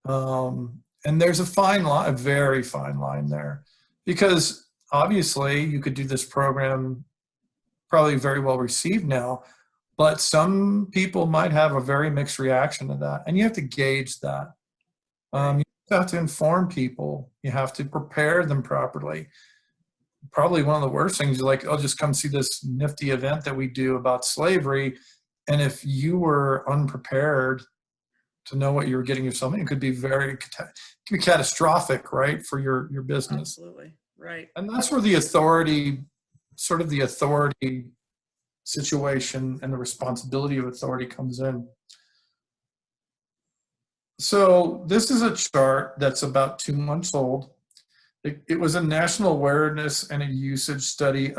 And there's a fine line, a very fine line there, because obviously you could do this program probably very well received now, but some people might have a very mixed reaction to that, and you have to gauge that. You have to inform people. You have to prepare them properly. Probably one of the worst things is like, oh, just come see this nifty event that we do about slavery. And if you were unprepared to know what you were getting yourself in, it could be catastrophic, right, for your business. Absolutely, right. And that's where the authority situation and the responsibility of authority comes in. So this is a chart that's about 2 months old. It was a national awareness and a usage study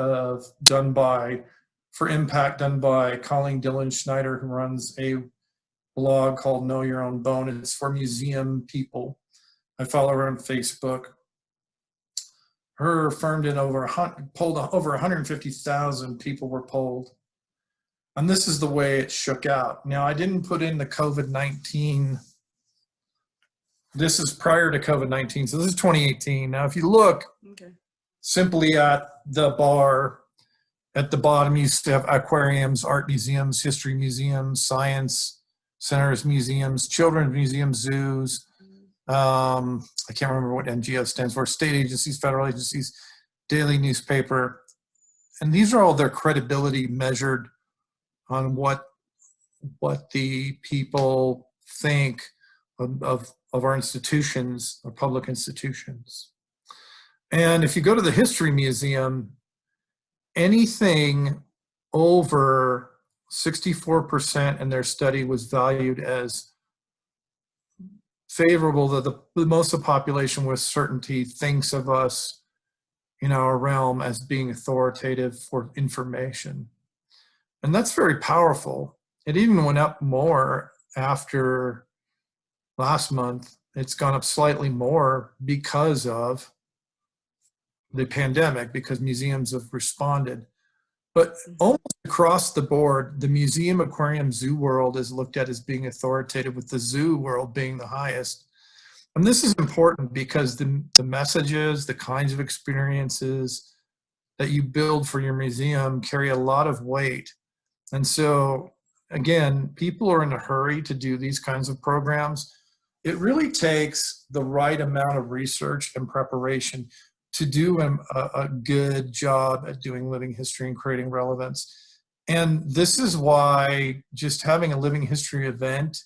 done by Colleen Dillon Schneider, who runs a blog called Know Your Own Bone. It's for museum people. I follow her on Facebook. Her firm did polled over 150,000 people were polled. And this is the way it shook out. Now, I didn't put in the COVID-19. This is prior to COVID-19, so this is 2018. Now, if you look simply at the bar, at the bottom, you used to have aquariums, art museums, history museums, science centers, museums, children's museums, zoos. I can't remember what NGO stands for, state agencies, federal agencies, daily newspaper. And these are all their credibility measured on what the people think of our institutions, our public institutions. And if you go to the History Museum, anything over 64% in their study was valued as favorable, that the most of the population with certainty thinks of us in our realm as being authoritative for information. And that's very powerful. It even went up more after last month. It's gone up slightly more because of the pandemic, because museums have responded. But almost across the board, the museum, aquarium, zoo world is looked at as being authoritative, with the zoo world being the highest. And this is important because the messages, the kinds of experiences, that you build for your museum carry a lot of weight. And so, again, people are in a hurry to do these kinds of programs. It really takes the right amount of research and preparation to do a good job at doing living history and creating relevance. And this is why just having a living history event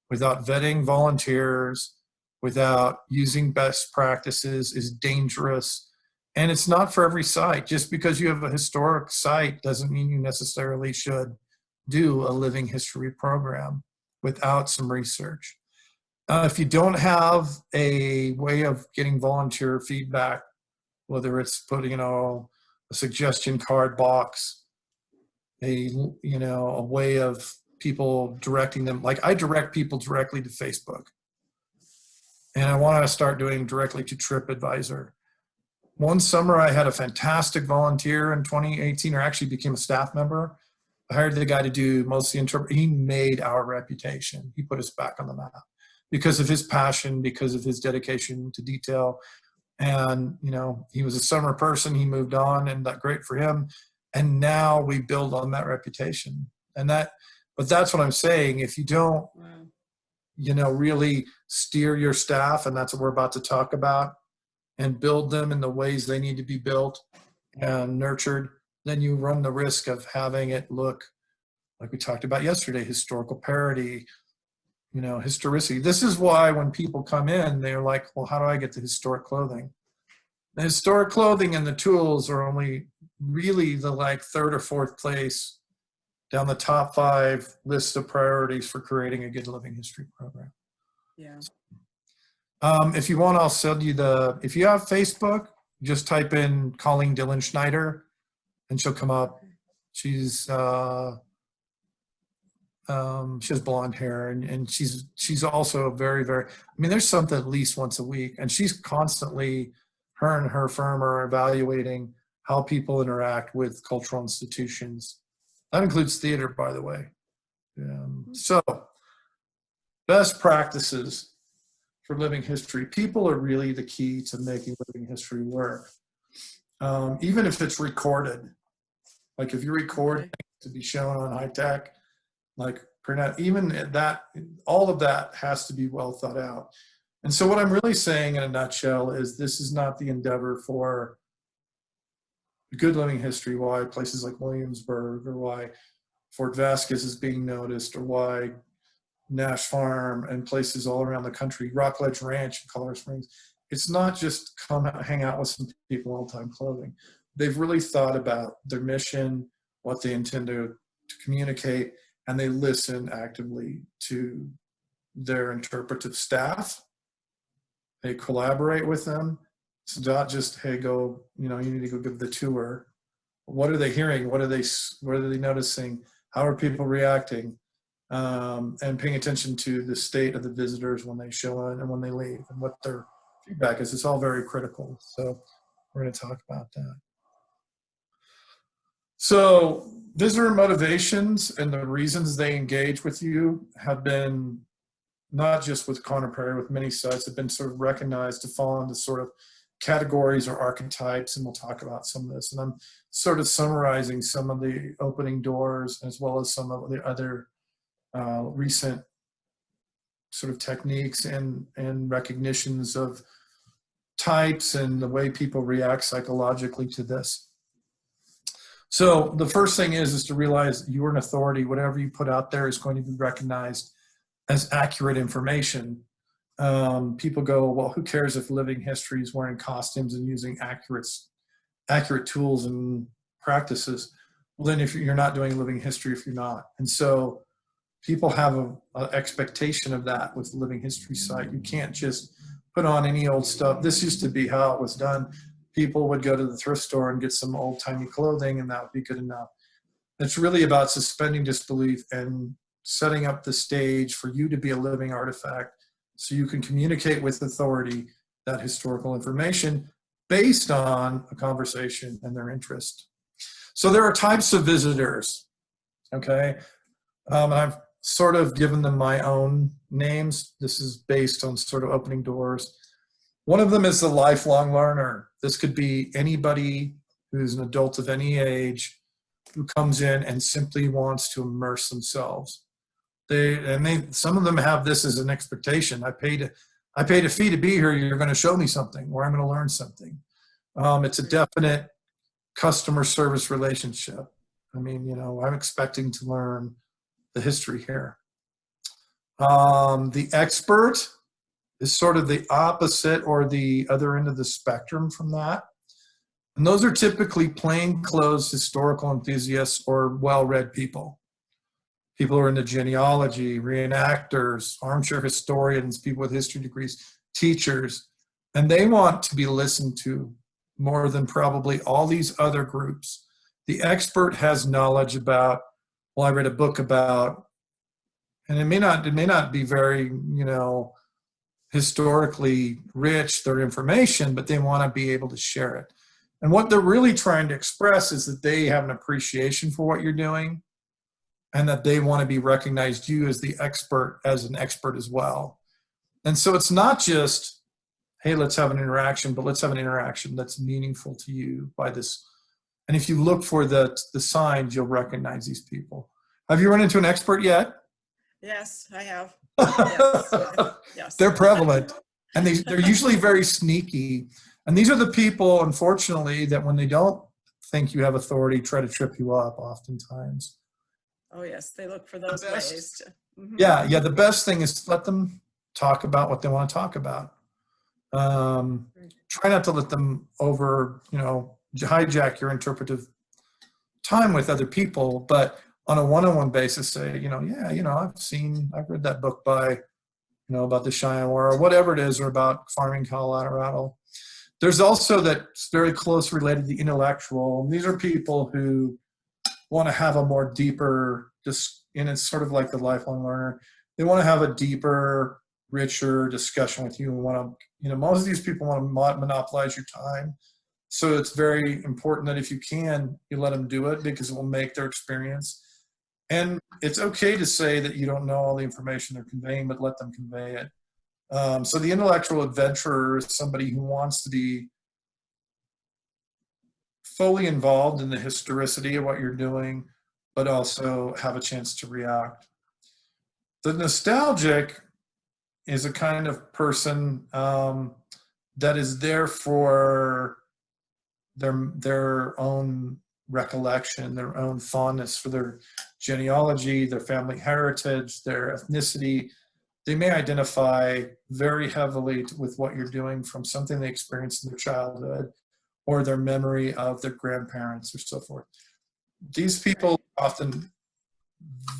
without vetting volunteers, without using best practices is dangerous. And it's not for every site. Just because you have a historic site doesn't mean you necessarily should do a living history program without some research. If you don't have a way of getting volunteer feedback, whether it's putting, a suggestion card box, a way of people directing them, like I direct people directly to Facebook. And I want to start doing directly to TripAdvisor. One summer I had a fantastic volunteer in 2018, or actually became a staff member. I hired the guy to do most of the he made our reputation. He put us back on the map because of his passion, because of his dedication to detail. And, he was a summer person, he moved on, and that's great for him. And now we build on that reputation. But that's what I'm saying. If you don't, really steer your staff, and that's what we're about to talk about, and build them in the ways they need to be built and nurtured, then you run the risk of having it look like we talked about yesterday, historical parody, historicity. This is why when people come in, they're like, well, how do I get the historic clothing? The historic clothing and the tools are only really the third or fourth place down the top 5 list of priorities for creating a good living history program. Yeah. If you want, I'll send you if you have Facebook, just type in Colleen Dillon Schneider and she'll come up. She has blonde hair and she's also very, very, there's something at least once a week, and she's constantly, her and her firm are evaluating how people interact with cultural institutions. That includes theater, by the way. So, best practices for living history. People are really the key to making living history work. Even if it's recorded, like if you record to be shown on high tech, like print out, even that, all of that has to be well thought out. And so what I'm really saying in a nutshell is this is not the endeavor for good living history, why places like Williamsburg, or why Fort Vasquez is being noticed, or why Nash Farm and places all around the country, Rockledge Ranch in Colorado Springs. It's not just come hang out with some people all-time clothing. They've really thought about their mission, what they intend to communicate, and they listen actively to their interpretive staff. They collaborate with them. It's not just, hey, go, you need to go give the tour. What are they hearing? What are they noticing? How are people reacting? And paying attention to the state of the visitors when they show in and when they leave, and what their feedback is. It's all very critical. So we're going to talk about that. So visitor motivations and the reasons they engage with you have been, not just with Conner Prairie, with many sites, have been sort of recognized to fall into sort of categories or archetypes, and we'll talk about some of this. And I'm sort of summarizing some of the opening doors as well as some of the other recent sort of techniques and recognitions of types and the way people react psychologically to this. So the first thing is to realize you're an authority. Whatever you put out there is going to be recognized as accurate information. People go, well, who cares if living history is wearing costumes and using accurate tools and practices? Well, then if you're not doing living history, if you're not. And so people have an expectation of that with the living history site. You can't just put on any old stuff. This used to be how it was done. People would go to the thrift store and get some old-timey clothing, and that would be good enough. It's really about suspending disbelief and setting up the stage for you to be a living artifact so you can communicate with authority that historical information based on a conversation and their interest. So there are types of visitors, okay? I've sort of given them my own names. This is based on sort of opening doors. One of them is the lifelong learner. This could be anybody who's an adult of any age, who comes in and simply wants to immerse themselves. Some of them have this as an expectation. I paid a fee to be here. You're going to show me something, or I'm going to learn something. It's a definite customer service relationship. I mean, I'm expecting to learn the history here. The expert is sort of the opposite or the other end of the spectrum from that. And those are typically plainclothes historical enthusiasts or well-read people. People who are into genealogy, reenactors, armchair historians, people with history degrees, teachers, and they want to be listened to more than probably all these other groups. The expert has knowledge about, well, I read a book about, and it may not be very, historically rich, their information, but they want to be able to share it. And what they're really trying to express is that they have an appreciation for what you're doing, and that they want to be recognized, you as the expert, as an expert as well. And so it's not just, hey, let's have an interaction, but let's have an interaction that's meaningful to you by this. And if you look for the signs, you'll recognize these people. Have you run into an expert yet? Yes, I have. Yes. They're prevalent, and they're usually very sneaky. And these are the people, unfortunately, that when they don't think you have authority, try to trip you up oftentimes. Oh, yes, they look for those ways to. Mm-hmm. Yeah, the best thing is to let them talk about what they want to talk about. Try not to let them hijack your interpretive time with other people, but on a one-on-one basis say, I've read that book by, about the Cheyenne War or whatever it is, or about farming Colorado. There's also that's very close related to the intellectual. These are people who want to have a more deeper, and it's sort of like the lifelong learner. They want to have a deeper, richer discussion with you, and want to, most of these people want to monopolize your time. So it's very important that if you can, you let them do it, because it will make their experience. And it's okay to say that you don't know all the information they're conveying, but let them convey it. So the intellectual adventurer is somebody who wants to be fully involved in the historicity of what you're doing, but also have a chance to react. The nostalgic is a kind of person that is there for their own recollection, their own fondness for their genealogy, their family heritage, their ethnicity. They may identify very heavily with what you're doing from something they experienced in their childhood or their memory of their grandparents or so forth. These people often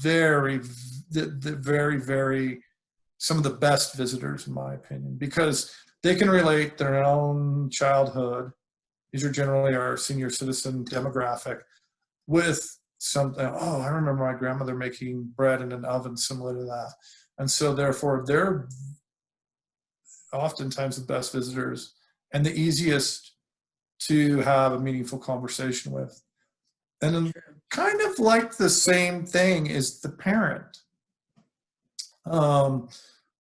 very, very, some of the best visitors, in my opinion, because they can relate their own childhood. These are generally our senior citizen demographic with something. Oh, I remember my grandmother making bread in an oven similar to that. And so therefore they're oftentimes the best visitors and the easiest to have a meaningful conversation with. And then kind of like the same thing is the parent. And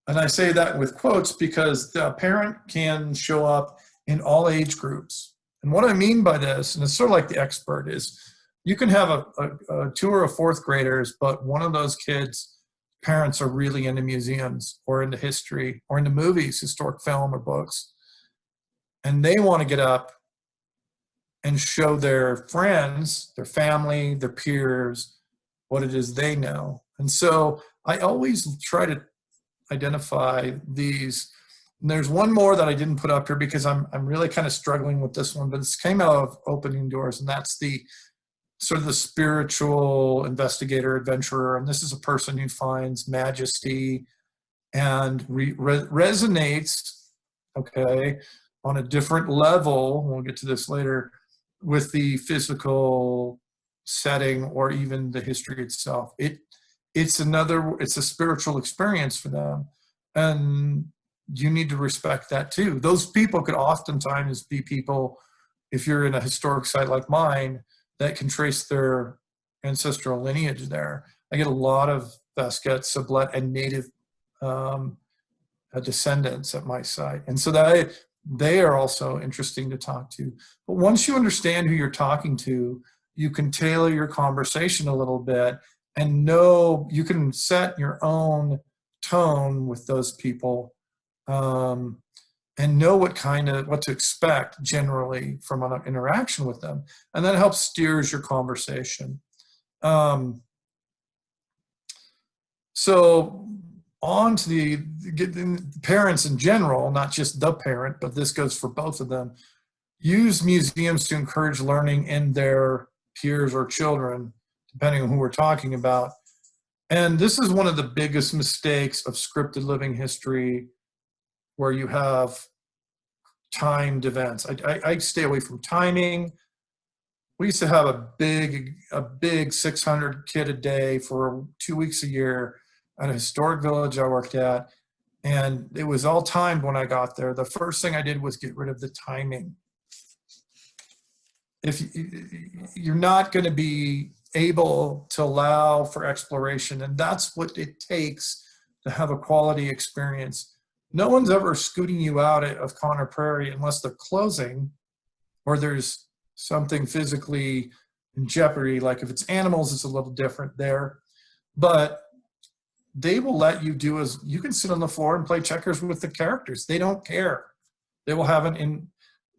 I say that with quotes because the parent can show up in all age groups. And what I mean by this, and it's sort of like the expert, is you can have a 2 or a 4th graders, but one of those kids' parents are really into museums or into history or into movies, historic film or books. And they want to get up and show their friends, their family, their peers, what it is they know. And so I always try to identify these. And there's one more that I didn't put up here because I'm really kind of struggling with this one, but it's came out of Opening Doors, and that's the sort of the spiritual investigator, adventurer. And this is a person who finds majesty and resonates, okay, on a different level, we'll get to this later, with the physical setting or even the history itself. It's a spiritual experience for them. And you need to respect that too. Those people could oftentimes be people, if you're in a historic site like mine, that can trace their ancestral lineage there. I get a lot of Vasquez, Sublette, and Native descendants at my site. And so that they are also interesting to talk to. But once you understand who you're talking to, you can tailor your conversation a little bit and know you can set your own tone with those people, and know what to expect generally from an interaction with them. And that helps steers your conversation. So on to the parents in general, not just the parent, but this goes for both of them. Use museums to encourage learning in their peers or children, depending on who we're talking about. And this is one of the biggest mistakes of scripted living history, where you have timed events. I stay away from timing. We used to have a big 600 kid a day for 2 weeks a year at a historic village I worked at, and it was all timed when I got there. The first thing I did was get rid of the timing. If you're not going to be able to allow for exploration, and that's what it takes to have a quality experience. No one's ever scooting you out of Conner Prairie unless they're closing or there's something physically in jeopardy. Like if it's animals, it's a little different there. But they will let you do as you can sit on the floor and play checkers with the characters. They don't care. They will have an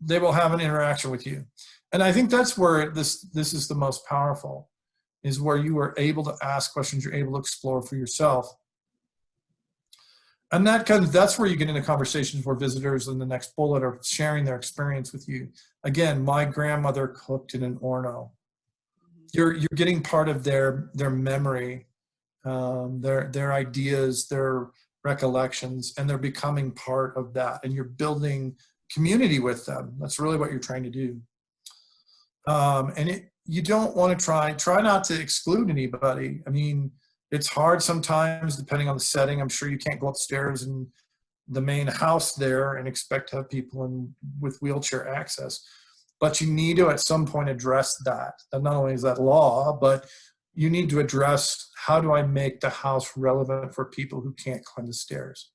interaction with you. And I think that's where this is the most powerful, is where you are able to ask questions, you're able to explore for yourself. And that's where you get into conversations where visitors in the next bullet are sharing their experience with you. Again, my grandmother cooked in an Orno. You're getting part of their memory, their ideas, their recollections, and they're becoming part of that. And you're building community with them. That's really what you're trying to do. You don't want to try not to exclude anybody. I mean, it's hard sometimes depending on the setting. I'm sure you can't go upstairs in the main house there and expect to have people with wheelchair access. But you need to at some point address that. And not only is that law, but you need to address, how do I make the house relevant for people who can't climb the stairs?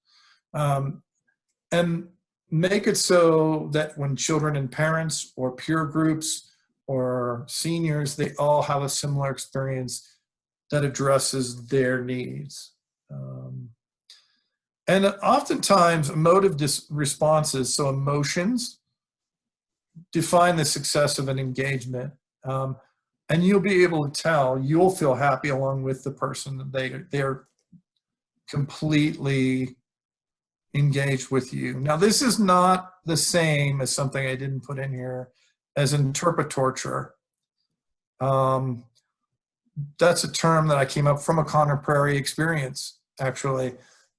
And make it so that when children and parents or peer groups or seniors, they all have a similar experience that addresses their needs. And oftentimes emotive responses, so emotions, define the success of an engagement. And you'll be able to tell, you'll feel happy along with the person that they're completely engaged with you. Now, this is not the same as something I didn't put in here as interpretorture. That's a term that I came up from a Conner Prairie experience, actually.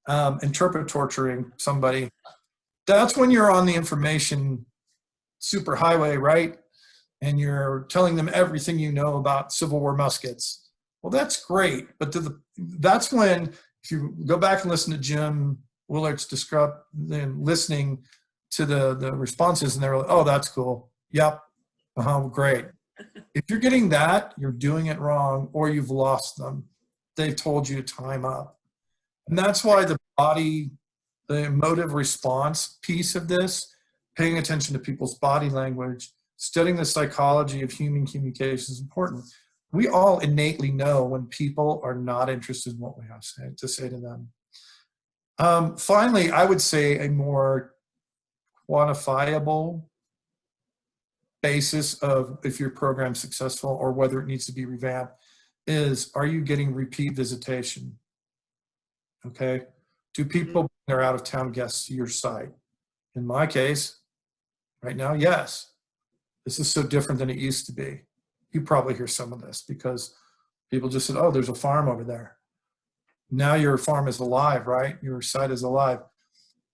Interpretorturing somebody. That's when you're on the information superhighway, right? And you're telling them everything you know about Civil War muskets. Well, that's great, but that's when, if you go back and listen to Jim Willard's listening to the responses, and they're like, oh, that's cool. Yep. Great. If you're getting that, you're doing it wrong, or you've lost them. They've told you to time up. And that's why the emotive response piece of this, paying attention to people's body language, studying the psychology of human communication is important. We all innately know when people are not interested in what we have to say to them. Finally, I would say a more quantifiable basis of if your program's successful or whether it needs to be revamped is, are you getting repeat visitation? Okay. Do people bring their out-of-town guests to your site? In my case, right now, yes. This is so different than it used to be. You probably hear some of this because people just said, oh, there's a farm over there. Now your farm is alive, right? Your site is alive.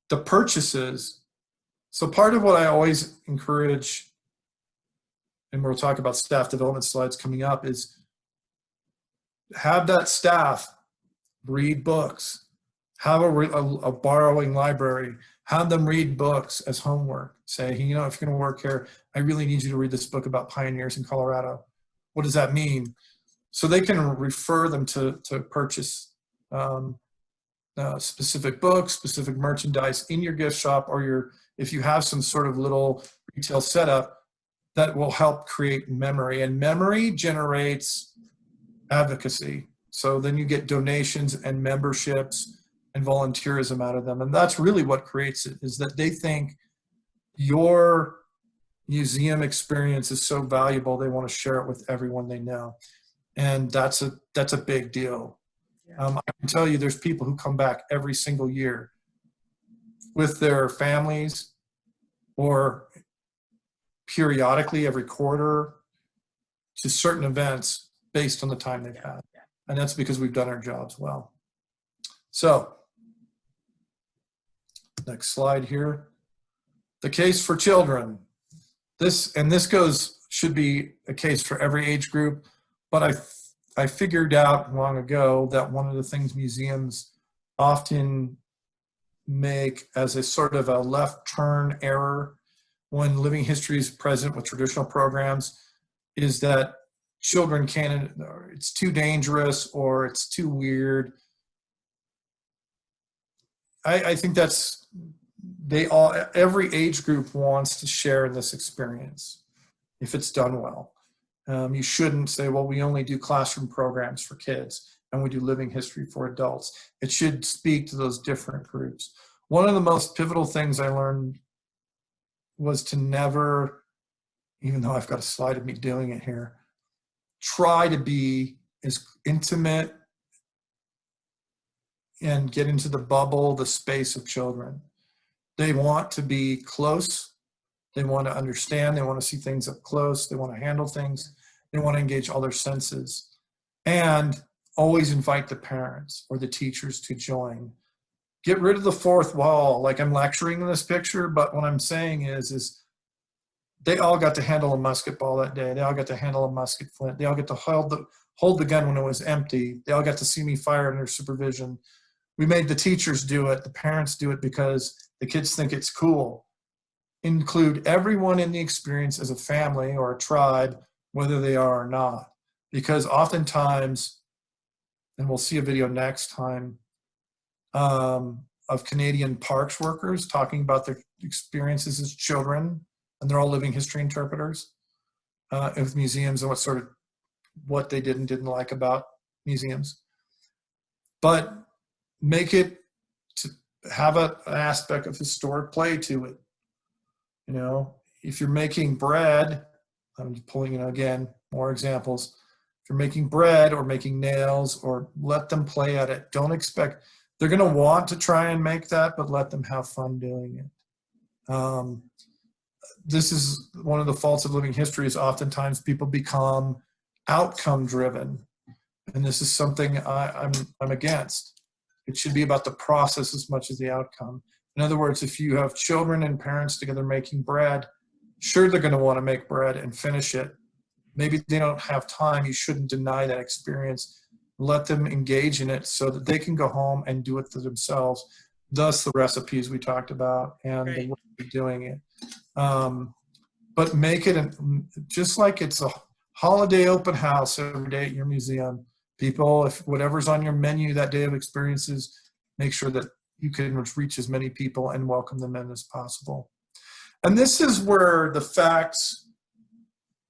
The purchases. So part of what I always encourage, and we'll talk about staff development slides coming up, is have that staff read books, have a borrowing library, have them read books as homework. Say, if you're going to work here, I really need you to read this book about pioneers in Colorado. What does that mean? So they can refer them to purchase specific books, specific merchandise in your gift shop or your if you have some sort of little retail setup, that will help create memory, and memory generates advocacy. So then you get donations and memberships and volunteerism out of them. And that's really what creates it, is that they think your museum experience is so valuable, they want to share it with everyone they know. And that's a big deal. I can tell you there's people who come back every single year with their families, or periodically every quarter, to certain events based on the time they've had. And that's because we've done our jobs well. So, next slide here. The case for children. This should be a case for every age group, but I figured out long ago that one of the things museums often make as a sort of a left turn error when living history is present with traditional programs is that children can't, it's too dangerous or it's too weird. I think that's, every age group wants to share in this experience if it's done well. You shouldn't say, well, we only do classroom programs for kids and we do living history for adults. It should speak to those different groups. One of the most pivotal things I learned was to never, even though I've got a slide of me doing it here, try to be as intimate and get into the bubble, the space of children. They want to be close. They want to understand. They want to see things up close. They want to handle things. They want to engage all their senses. And always invite the parents or the teachers to join. Get rid of the fourth wall. Like I'm lecturing in this picture, but what I'm saying is they all got to handle a musket ball that day. They all got to handle a musket flint. They all get to hold the gun when it was empty. They all got to see me fire under supervision. We made the teachers do it. The parents do it because the kids think it's cool. Include everyone in the experience as a family or a tribe, whether they are or not. Because oftentimes, and we'll see a video next time, of Canadian parks workers talking about their experiences as children, and they're all living history interpreters with museums and what they did and didn't like about museums. But make it to have an aspect of historic play to it. You know, if you're making bread, I'm pulling, again, more examples. If you're making bread or making nails, or let them play at it. Don't expect, they're going to want to try and make that, but let them have fun doing it. This is one of the faults of living history, is oftentimes people become outcome driven. And this is something I'm against. It should be about the process as much as the outcome. In other words, if you have children and parents together making bread, sure, they're going to want to make bread and finish it. Maybe they don't have time. You shouldn't deny that experience. Let them engage in it so that they can go home and do it for themselves. Thus the recipes we talked about and the way of doing it. But make it just like it's a holiday open house every day at your museum. People, if whatever's on your menu that day of experiences, make sure that you can reach as many people and welcome them in as possible. And this is where the facts,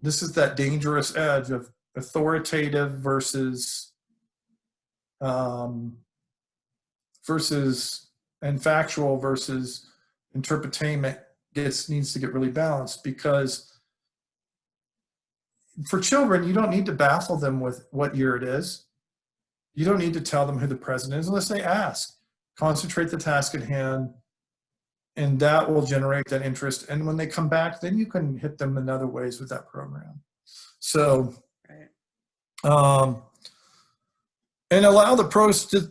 this is that dangerous edge of authoritative versus and factual versus interpretation needs to get really balanced, because for children, you don't need to baffle them with what year it is. You don't need to tell them who the president is unless they ask. Concentrate the task at hand, and that will generate that interest. And when they come back, then you can hit them in other ways with that program. So, and allow the pros to,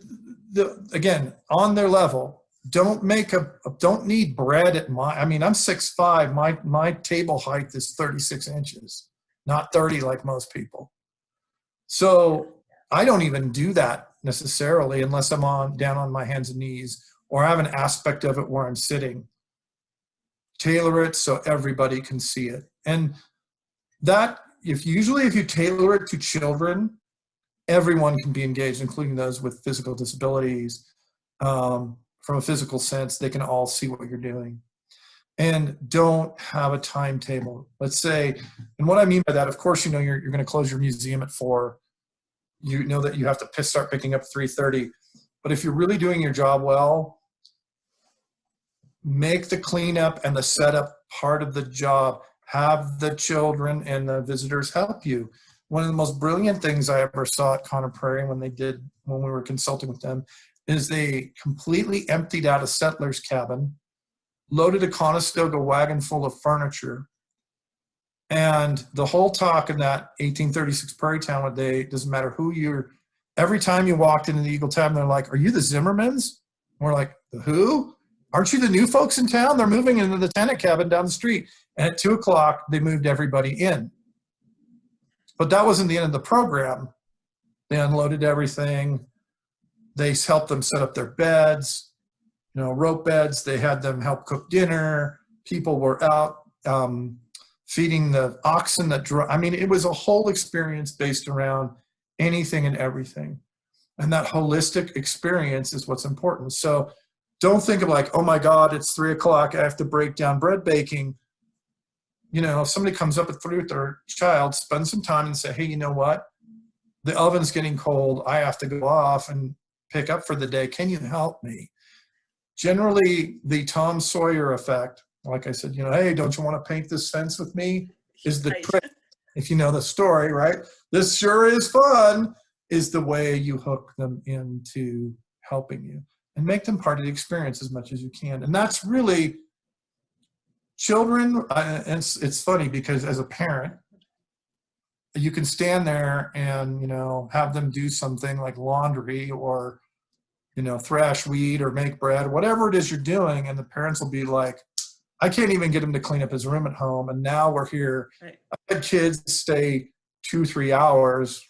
again, on their level. Don't need bread at I'm 6'5", my table height is 36 inches, not 30 like most people. So I don't even do that necessarily unless I'm down on my hands and knees, or I have an aspect of it where I'm sitting. Tailor it so everybody can see it. And that, if you tailor it to children, everyone can be engaged, including those with physical disabilities. From a physical sense, they can all see what you're doing. and don't have a timetable. Let's say, and what I mean by that, of course, you know, you're going to close your museum at 4. You know that you have to start picking up at 3:30. But if you're really doing your job well, make the cleanup and the setup part of the job. Have the children and the visitors help you. One of the most brilliant things I ever saw at Conner Prairie when we were consulting with them is they completely emptied out a settler's cabin, loaded a Conestoga wagon full of furniture, and the whole talk in that 1836 Prairie town, doesn't matter who you're, every time you walked into the Eagle Tavern, they're like, "Are you the Zimmermans?" And we're like, "The who? Aren't you the new folks in town? They're moving into the tenant cabin down the street." And at 2 o'clock, they moved everybody in. But that wasn't the end of the program. They unloaded everything. They helped them set up their beds, you know, rope beds. They had them help cook dinner. People were out feeding the oxen I mean, it was a whole experience based around anything and everything. And that holistic experience is what's important. So don't think of like, oh my God, it's 3 o'clock, I have to break down bread baking. You know, if somebody comes up at 3 with their child, spend some time and say, "Hey, you know what? The oven's getting cold. I have to go off and pick up for the day. Can you help me?" Generally, the Tom Sawyer effect, like I said, you know, "Hey, don't you want to paint this fence with me?" is the trick. If you know the story, right? "This sure is fun," is the way you hook them into helping you and make them part of the experience as much as you can. And that's really children. And it's funny because as a parent, you can stand there and, you know, have them do something like laundry or, you know, thrash weed or make bread, whatever it is you're doing. And the parents will be like, "I can't even get him to clean up his room at home. And now we're here." Right. I had kids stay 2-3 hours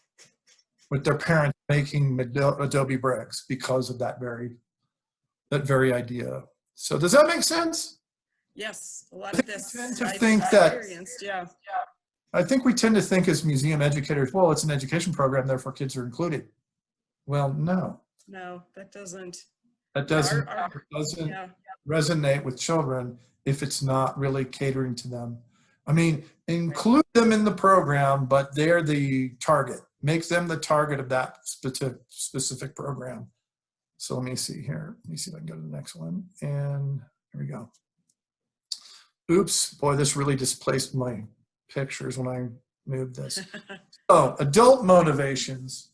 with their parents making adobe bricks because of that very idea. So does that make sense? Yes, a lot of this tend to I've think that- experienced, yeah. I think we tend to think as museum educators, well, it's an education program, therefore kids are included. Well, no, No, that doesn't. that doesn't, Our- it doesn't Yeah, resonate with children if it's not really catering to them. I mean, include them in the program, but they're the target. Make them the target of that specific program. So let me see here. Let me see if I can go to the next one. And here we go. Oops, boy, this really displaced my pictures when I moved this. So, adult motivations.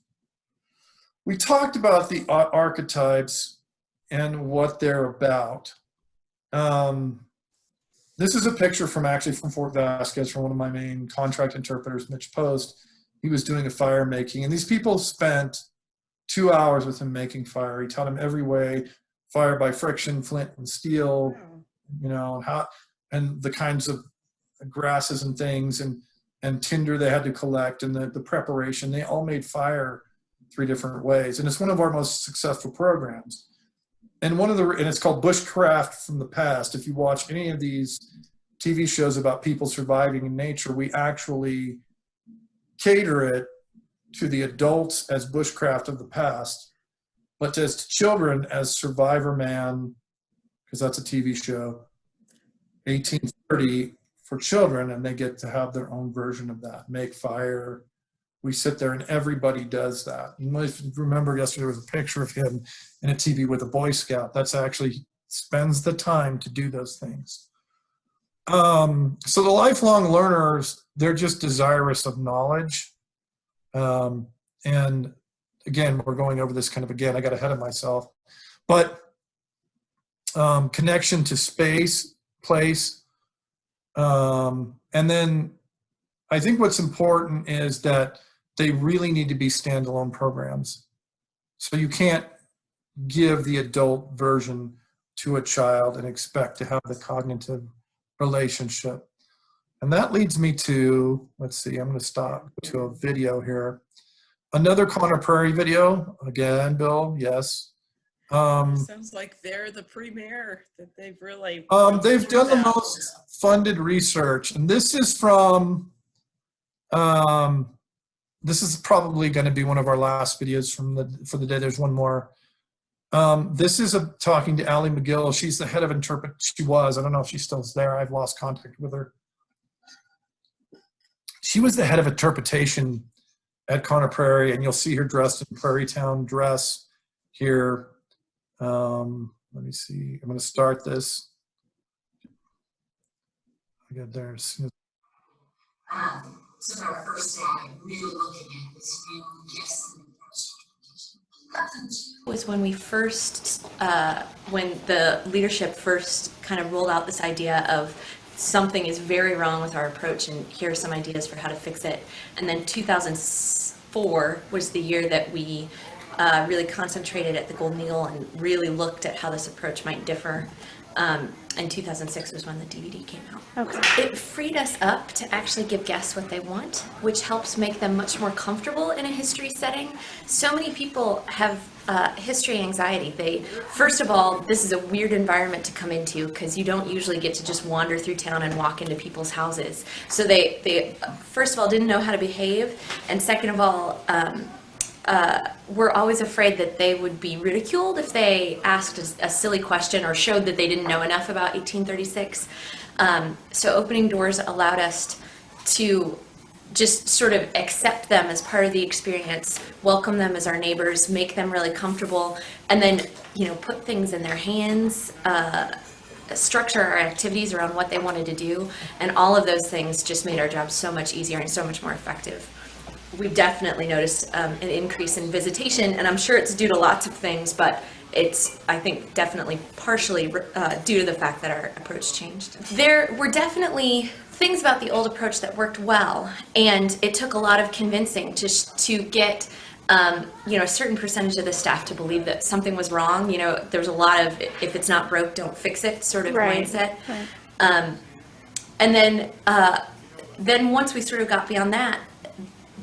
We talked about the archetypes and what they're about. This is a picture from Fort Vasquez from one of my main contract interpreters, Mitch Post. He was doing a fire making, and these people spent 2 hours with him making fire. He taught him every way, fire by friction, flint and steel, wow. you know, how, and the kinds of grasses and things and tinder they had to collect and the preparation. They all made fire 3 different ways. And it's one of our most successful programs. And and it's called Bushcraft from the Past. If you watch any of these TV shows about people surviving in nature, we actually cater it to the adults as bushcraft of the past, but as children as Survivor Man, because that's a TV show, 1830 for children, and they get to have their own version of that, make fire. We sit there and everybody does that. You might remember yesterday there was a picture of him in a TV with a Boy Scout. That's actually spends the time to do those things. So the lifelong learners, they're just desirous of knowledge. And again, we're going over this kind of again, I got ahead of myself, but connection to space, place. And then I think what's important is that they really need to be standalone programs. So you can't give the adult version to a child and expect to have the cognitive relationship. And that leads me to, let's see, I'm going to stop to a video here. Another Conner Prairie video, again, Bill, yes. Sounds like they're the premier, that they've really. They've done the most funded research, and this is from, this is probably going to be one of our last videos for the day. There's one more. This is talking to Allie McGill. She's the head of she was, I don't know if she still's there. I've lost contact with her. She was the head of interpretation at Conner Prairie, and you'll see her dressed in Prairie Town dress here. Let me see. I'm going to start this. I got there. So our first day, really looking at this new guest was when we first, when the leadership first kind of rolled out this idea of something is very wrong with our approach and here are some ideas for how to fix it. And then 2004 was the year that we really concentrated at the Golden Eagle and really looked at how this approach might differ. And 2006 was when the DVD came out. Okay. It freed us up to actually give guests what they want, which helps make them much more comfortable in a history setting. So many people have history anxiety. First of all, this is a weird environment to come into because you don't usually get to just wander through town and walk into people's houses. So they first of all didn't know how to behave, and second of all, we're always afraid that they would be ridiculed if they asked a silly question or showed that they didn't know enough about 1836. So opening doors allowed us to just sort of accept them as part of the experience, welcome them as our neighbors, make them really comfortable, and then, you know, put things in their hands, structure our activities around what they wanted to do, and all of those things just made our job so much easier and so much more effective. We definitely noticed an increase in visitation, and I'm sure it's due to lots of things, but it's, I think, definitely partially due to the fact that our approach changed. There were definitely things about the old approach that worked well, and it took a lot of convincing just to get you know, a certain percentage of the staff to believe that something was wrong. You know, there's a lot of if it's not broke, don't fix it sort of mindset. Right. And then once we sort of got beyond that,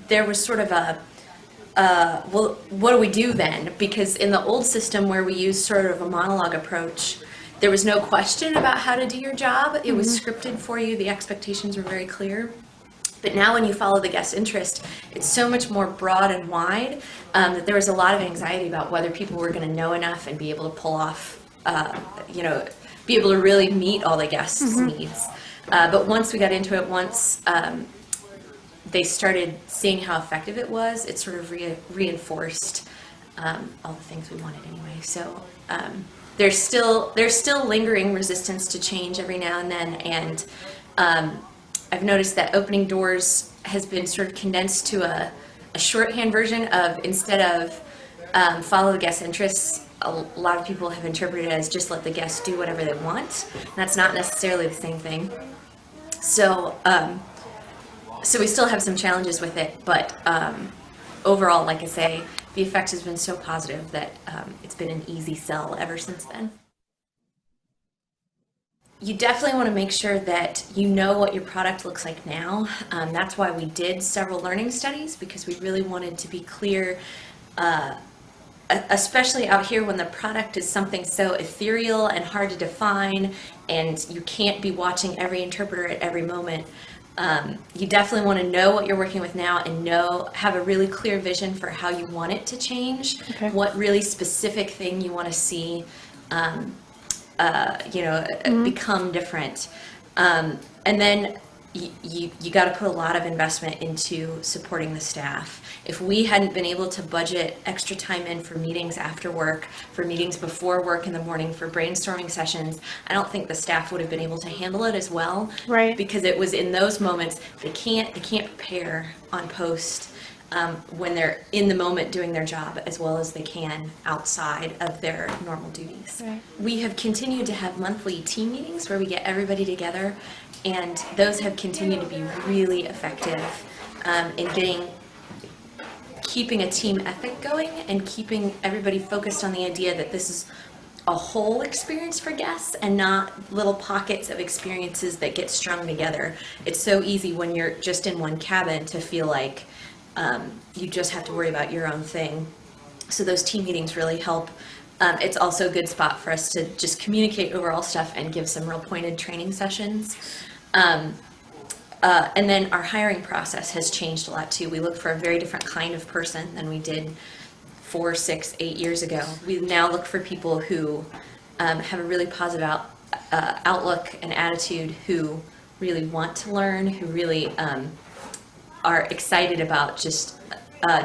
there was sort of a, well, what do we do then? Because in the old system where we used sort of a monologue approach, there was no question about how to do your job. It was scripted for you. The expectations were very clear. But now when you follow the guest interest, it's so much more broad and wide that there was a lot of anxiety about whether people were going to know enough and be able to pull off, you know, be able to really meet all the guests' needs. But once we got into it, once they started seeing how effective it was, it sort of reinforced all the things we wanted anyway. So there's still lingering resistance to change every now and then, and I've noticed that opening doors has been sort of condensed to a shorthand version of, instead of follow the guest interests, a lot of people have interpreted it as just let the guests do whatever they want. And that's not necessarily the same thing. So so we still have some challenges with it, but overall, like I say, the effect has been so positive that it's been an easy sell ever since then. You definitely want to make sure that you know what your product looks like now. That's why we did several learning studies, because we really wanted to be clear, especially out here when the product is something so ethereal and hard to define, and you can't be watching every interpreter at every moment. You definitely want to know what you're working with now and have a really clear vision for how you want it to change, what really specific thing you want to see you know, become different. And then you got to put a lot of investment into supporting the staff. If we hadn't been able to budget extra time in for meetings after work, for meetings before work in the morning, for brainstorming sessions, I don't think the staff would have been able to handle it as well. Right. Because it was in those moments they can't prepare on post when they're in the moment doing their job as well as they can outside of their normal duties. Right. We have continued to have monthly team meetings where we get everybody together, and those have continued to be really effective in keeping a team ethic going and keeping everybody focused on the idea that this is a whole experience for guests and not little pockets of experiences that get strung together. It's so easy when you're just in one cabin to feel like you just have to worry about your own thing. So those team meetings really help. It's also a good spot for us to just communicate overall stuff and give some real pointed training sessions. And then our hiring process has changed a lot too. We look for a very different kind of person than we did 4, 6, 8 years ago. We now look for people who have a really positive outlook and attitude, who really want to learn, who really are excited about just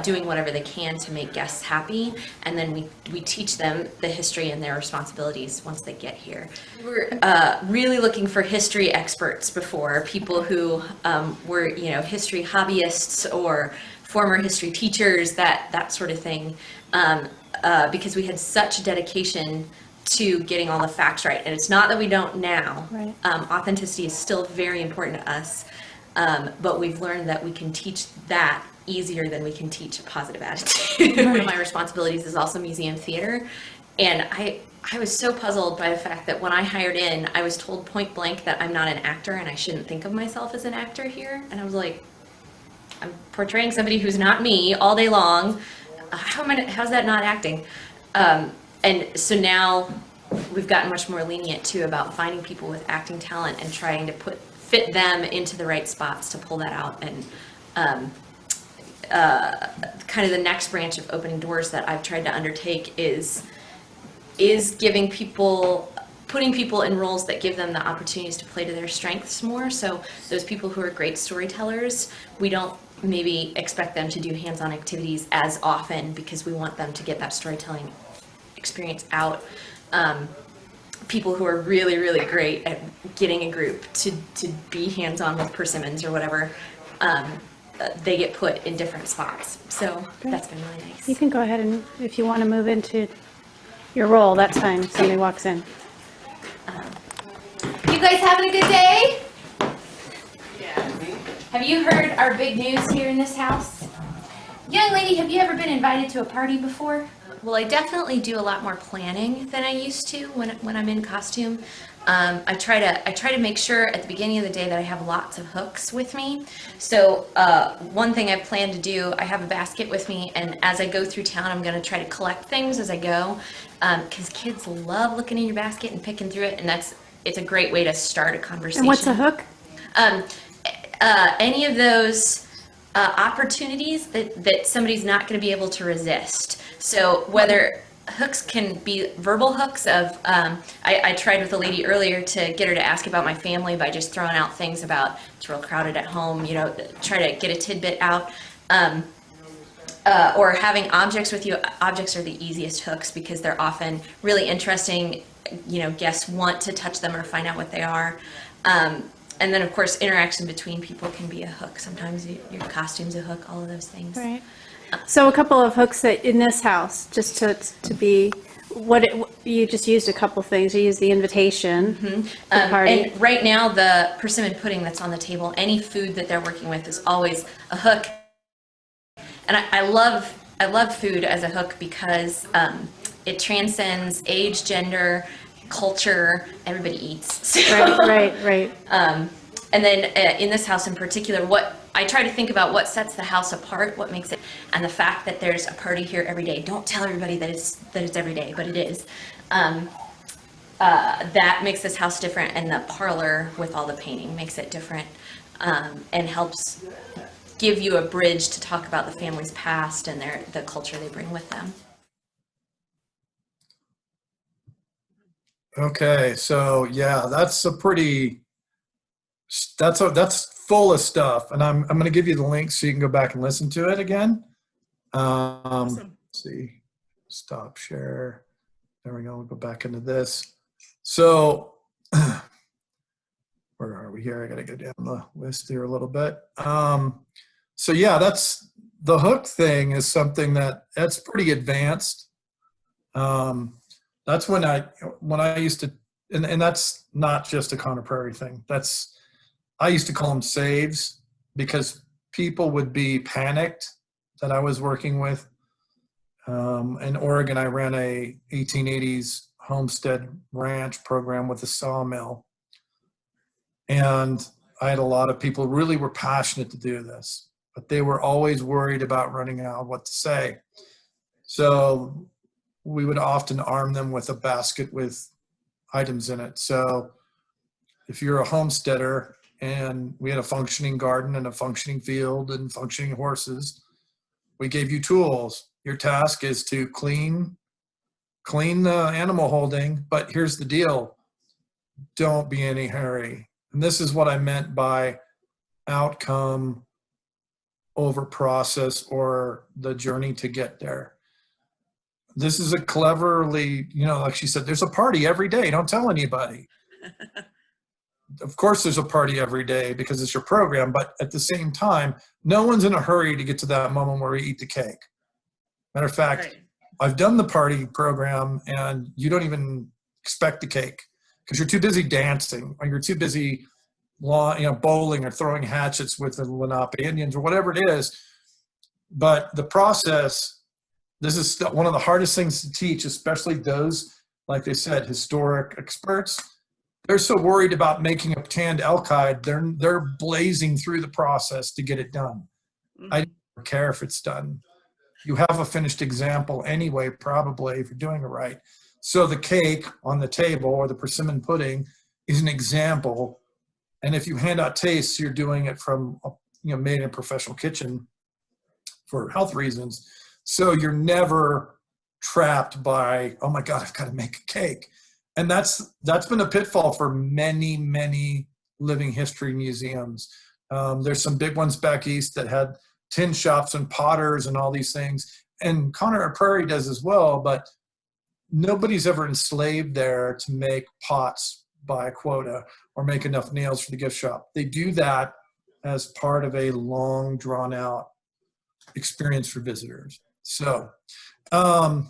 doing whatever they can to make guests happy, and then we teach them the history and their responsibilities once they get here. We're really looking for history experts before, people who were, you know, history hobbyists or former history teachers, that sort of thing, because we had such dedication to getting all the facts right. And it's not that we don't now. Right. Authenticity is still very important to us, but we've learned that we can teach that easier than we can teach a positive attitude. One of my responsibilities is also museum theater, and I was so puzzled by the fact that when I hired in, I was told point blank that I'm not an actor and I shouldn't think of myself as an actor here, and I was like, I'm portraying somebody who's not me all day long. How's that not acting? And so now we've gotten much more lenient too about finding people with acting talent and trying to fit them into the right spots to pull that out. And kind of the next branch of opening doors that I've tried to undertake is putting people in roles that give them the opportunities to play to their strengths more. So those people who are great storytellers, we don't maybe expect them to do hands-on activities as often because we want them to get that storytelling experience out. People who are really, really great at getting a group to be hands-on with persimmons or whatever, they get put in different spots. So that's been really nice. You can go ahead and, if you want to move into your role, that's fine if somebody walks in. You guys having a good day? Yeah. Have you heard our big news here in this house? Young lady, have you ever been invited to a party before? Well, I definitely do a lot more planning than I used to when I'm in costume. I try to make sure at the beginning of the day that I have lots of hooks with me. So one thing I've planned to do, I have a basket with me, and as I go through town, I'm going to try to collect things as I go, because kids love looking in your basket and picking through it, and it's a great way to start a conversation. And what's a hook? Any of those opportunities that somebody's not going to be able to resist. So whether hooks can be verbal hooks of, I tried with a lady earlier to get her to ask about my family by just throwing out things about it's real crowded at home, you know, try to get a tidbit out. Or having objects with you. Objects are the easiest hooks because they're often really interesting. You know, guests want to touch them or find out what they are. And then, of course, interaction between people can be a hook. Sometimes your costume's a hook, all of those things. Right. So a couple of hooks that in this house, just to be, you just used a couple things. You used the invitation, the party. And right now, the persimmon pudding that's on the table, any food that they're working with is always a hook. And I love food as a hook because it transcends age, gender, culture. Everybody eats. Right. And then in this house in particular, I try to think about what sets the house apart, what makes it, and the fact that there's a party here every day. Don't tell everybody that it's every day, but it is. That makes this house different, and the parlor with all the painting makes it different, and helps give you a bridge to talk about the family's past and the culture they bring with them. Okay, so yeah, that's full of stuff, and I'm going to give you the link so you can go back and listen to it again. Awesome. Let's see, stop share. There we go. We'll go back into this. So where are we here? I got to go down the list here a little bit. So yeah, that's the hook thing is something that's pretty advanced. That's when I used to, and that's not just a Conner Prairie thing. I used to call them saves because people would be panicked that I was working with. In Oregon, I ran a 1880s homestead ranch program with a sawmill. And I had a lot of people who really were passionate to do this, but they were always worried about running out of what to say. So we would often arm them with a basket with items in it. So if you're a homesteader and we had a functioning garden and a functioning field and functioning horses, we gave you tools. Your task is to clean the animal holding, but here's the deal. Don't be in any hurry. And this is what I meant by outcome over process, or the journey to get there. This is a cleverly, like she said, there's a party every day. Don't tell anybody. Of course there's a party every day because it's your program, but at the same time, no one's in a hurry to get to that moment where we eat the cake. Matter of fact, Right. I've done the party program and you don't even expect the cake because you're too busy dancing, or you're too busy bowling or throwing hatchets with the Lenape Indians or whatever it is. But the process, this is one of the hardest things to teach, especially those, like they said, historic experts. They're so worried about making a tanned elk hide, they're blazing through the process to get it done. Mm-hmm. I don't care if it's done. You have a finished example anyway, probably, if you're doing it right. So the cake on the table, or the persimmon pudding, is an example. And if you hand out tastes, you're doing it from, made in a professional kitchen for health reasons. So you're never trapped by, oh my God, I've got to make a cake. And that's been a pitfall for many, many living history museums. There's some big ones back east that had tin shops and potters and all these things. And Conner Prairie does as well, but nobody's ever enslaved there to make pots by quota or make enough nails for the gift shop. They do that as part of a long, drawn out experience for visitors. So does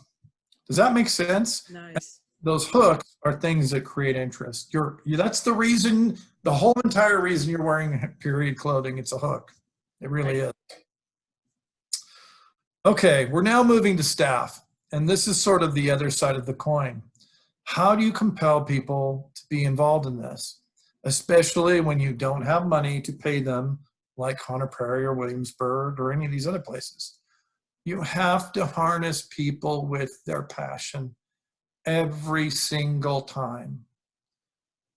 that make sense? Nice. Those hooks are things that create interest. That's the reason, the whole entire reason you're wearing period clothing. It's a hook. It really is. Okay, we're now moving to staff. And this is sort of the other side of the coin. How do you compel people to be involved in this? Especially when you don't have money to pay them, like Conner Prairie or Williamsburg or any of these other places. You have to harness people with their passion every single time.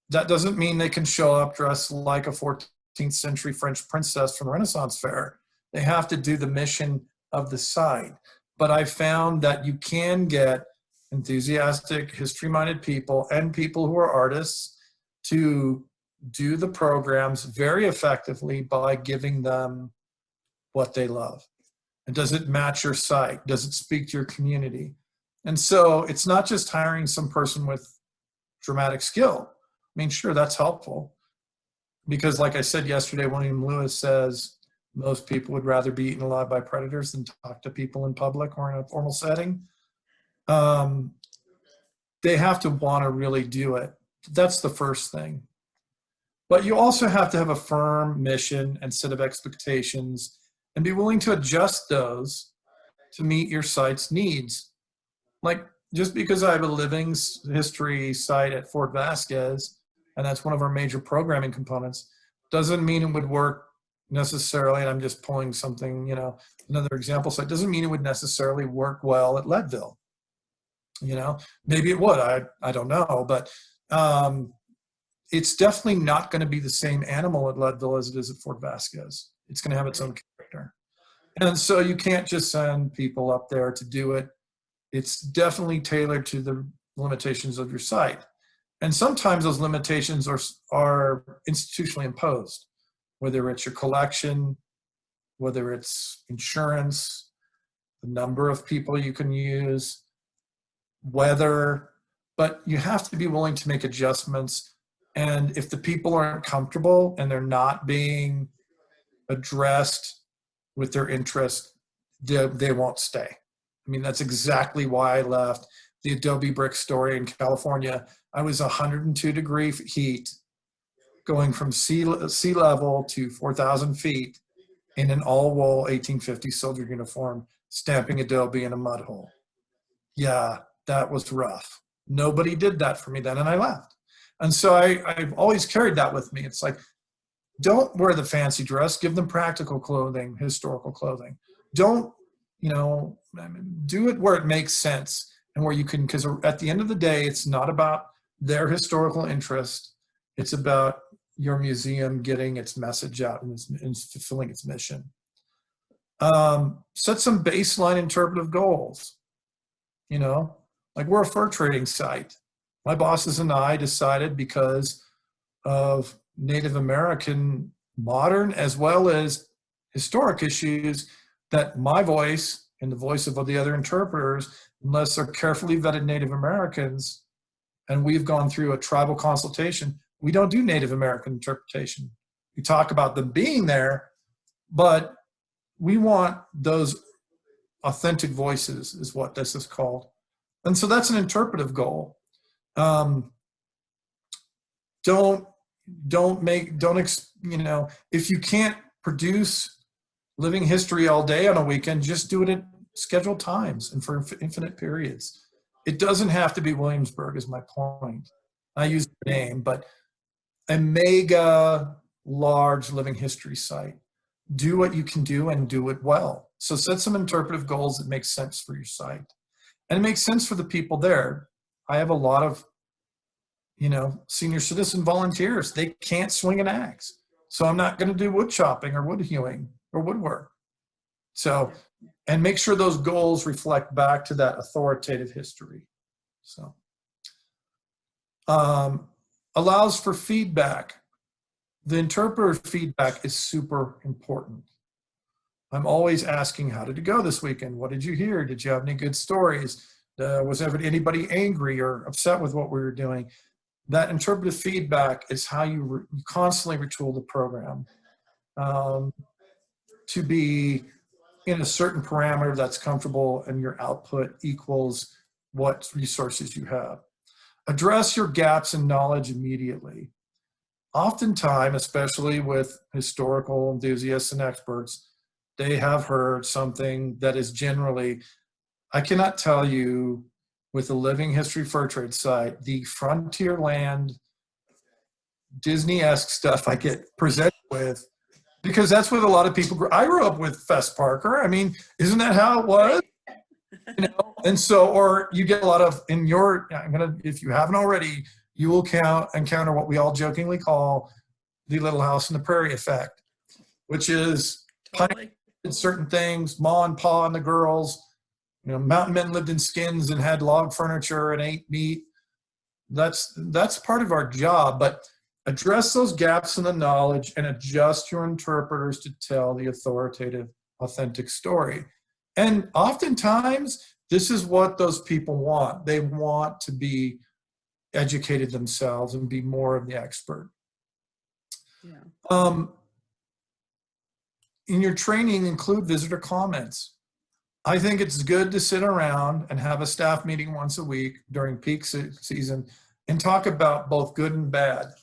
That doesn't mean they can show up dressed like a 14th century French princess from the Renaissance fair. They have to do the mission of the site. But I found that you can get enthusiastic, history-minded people and people who are artists to do the programs very effectively by giving them what they love. And does it match your site? Does it speak to your community? And so it's not just hiring some person with dramatic skill. I mean, sure, that's helpful. Because like I said yesterday, William Lewis says most people would rather be eaten alive by predators than talk to people in public or in a formal setting. They have to want to really do it. That's the first thing. But you also have to have a firm mission and set of expectations and be willing to adjust those to meet your site's needs. Like, just because I have a living history site at Fort Vasquez, and that's one of our major programming components, doesn't mean it would work necessarily, and I'm just pulling something, another example, so it doesn't mean it would necessarily work well at Leadville. Maybe it would, I don't know, but it's definitely not going to be the same animal at Leadville as it is at Fort Vasquez. It's going to have its own character. And so you can't just send people up there to do it. It's definitely tailored to the limitations of your site. And sometimes those limitations are institutionally imposed, whether it's your collection, whether it's insurance, the number of people you can use, weather, but you have to be willing to make adjustments. And if the people aren't comfortable and they're not being addressed with their interest, they won't stay. I mean, that's exactly why I left the Adobe Brick Story in California. I was 102-degree heat going from sea level to 4,000 feet in an all-wool 1850 soldier uniform, stamping Adobe in a mud hole. Yeah, that was rough. Nobody did that for me then, and I left. And so I've always carried that with me. It's like, don't wear the fancy dress. Give them practical clothing, historical clothing. Don't, do it where it makes sense and where you can, because at the end of the day, it's not about their historical interest. It's about your museum getting its message out and fulfilling its mission. Set some baseline interpretive goals. You know, like we're a fur trading site. My bosses and I decided, because of Native American modern as well as historic issues, that my voice and the voice of the other interpreters, unless they're carefully vetted Native Americans, and we've gone through a tribal consultation, we don't do Native American interpretation. We talk about them being there, but we want those authentic voices, is what this is called. And so that's an interpretive goal. If you can't produce living history all day on a weekend, just do it at scheduled times and for infinite periods. It doesn't have to be Williamsburg, is my point. I use the name, but a mega large living history site. Do what you can do and do it well. So set some interpretive goals that make sense for your site. And it makes sense for the people there. I have a lot of, senior citizen volunteers. They can't swing an axe. So I'm not going to do wood chopping or wood hewing or woodwork. So, and make sure those goals reflect back to that authoritative history. So, allows for feedback. The interpreter feedback is super important. I'm always asking, how did it go this weekend? What did you hear? Did you have any good stories? Was ever anybody angry or upset with what we were doing? That interpretive feedback is how you constantly retool the program to be in a certain parameter that's comfortable and your output equals what resources you have. Address your gaps in knowledge immediately. Oftentimes, especially with historical enthusiasts and experts, they have heard something that is generally, I cannot tell you, with the Living History Fur Trade site, the frontier land, Disney-esque stuff I get presented with, because that's what a lot of people grew. I grew up with Fess Parker. I mean, isn't that how it was? And so, or you get a lot of, if you haven't already, you will encounter what we all jokingly call the Little House on the Prairie effect, which is certain things, Ma and Pa and the girls, mountain men lived in skins and had log furniture and ate meat. That's part of our job, but address those gaps in the knowledge and adjust your interpreters to tell the authoritative, authentic story. And oftentimes, this is what those people want. They want to be educated themselves and be more of the expert. Yeah. In your training, include visitor comments. I think it's good to sit around and have a staff meeting once a week during peak season and talk about both good and bad.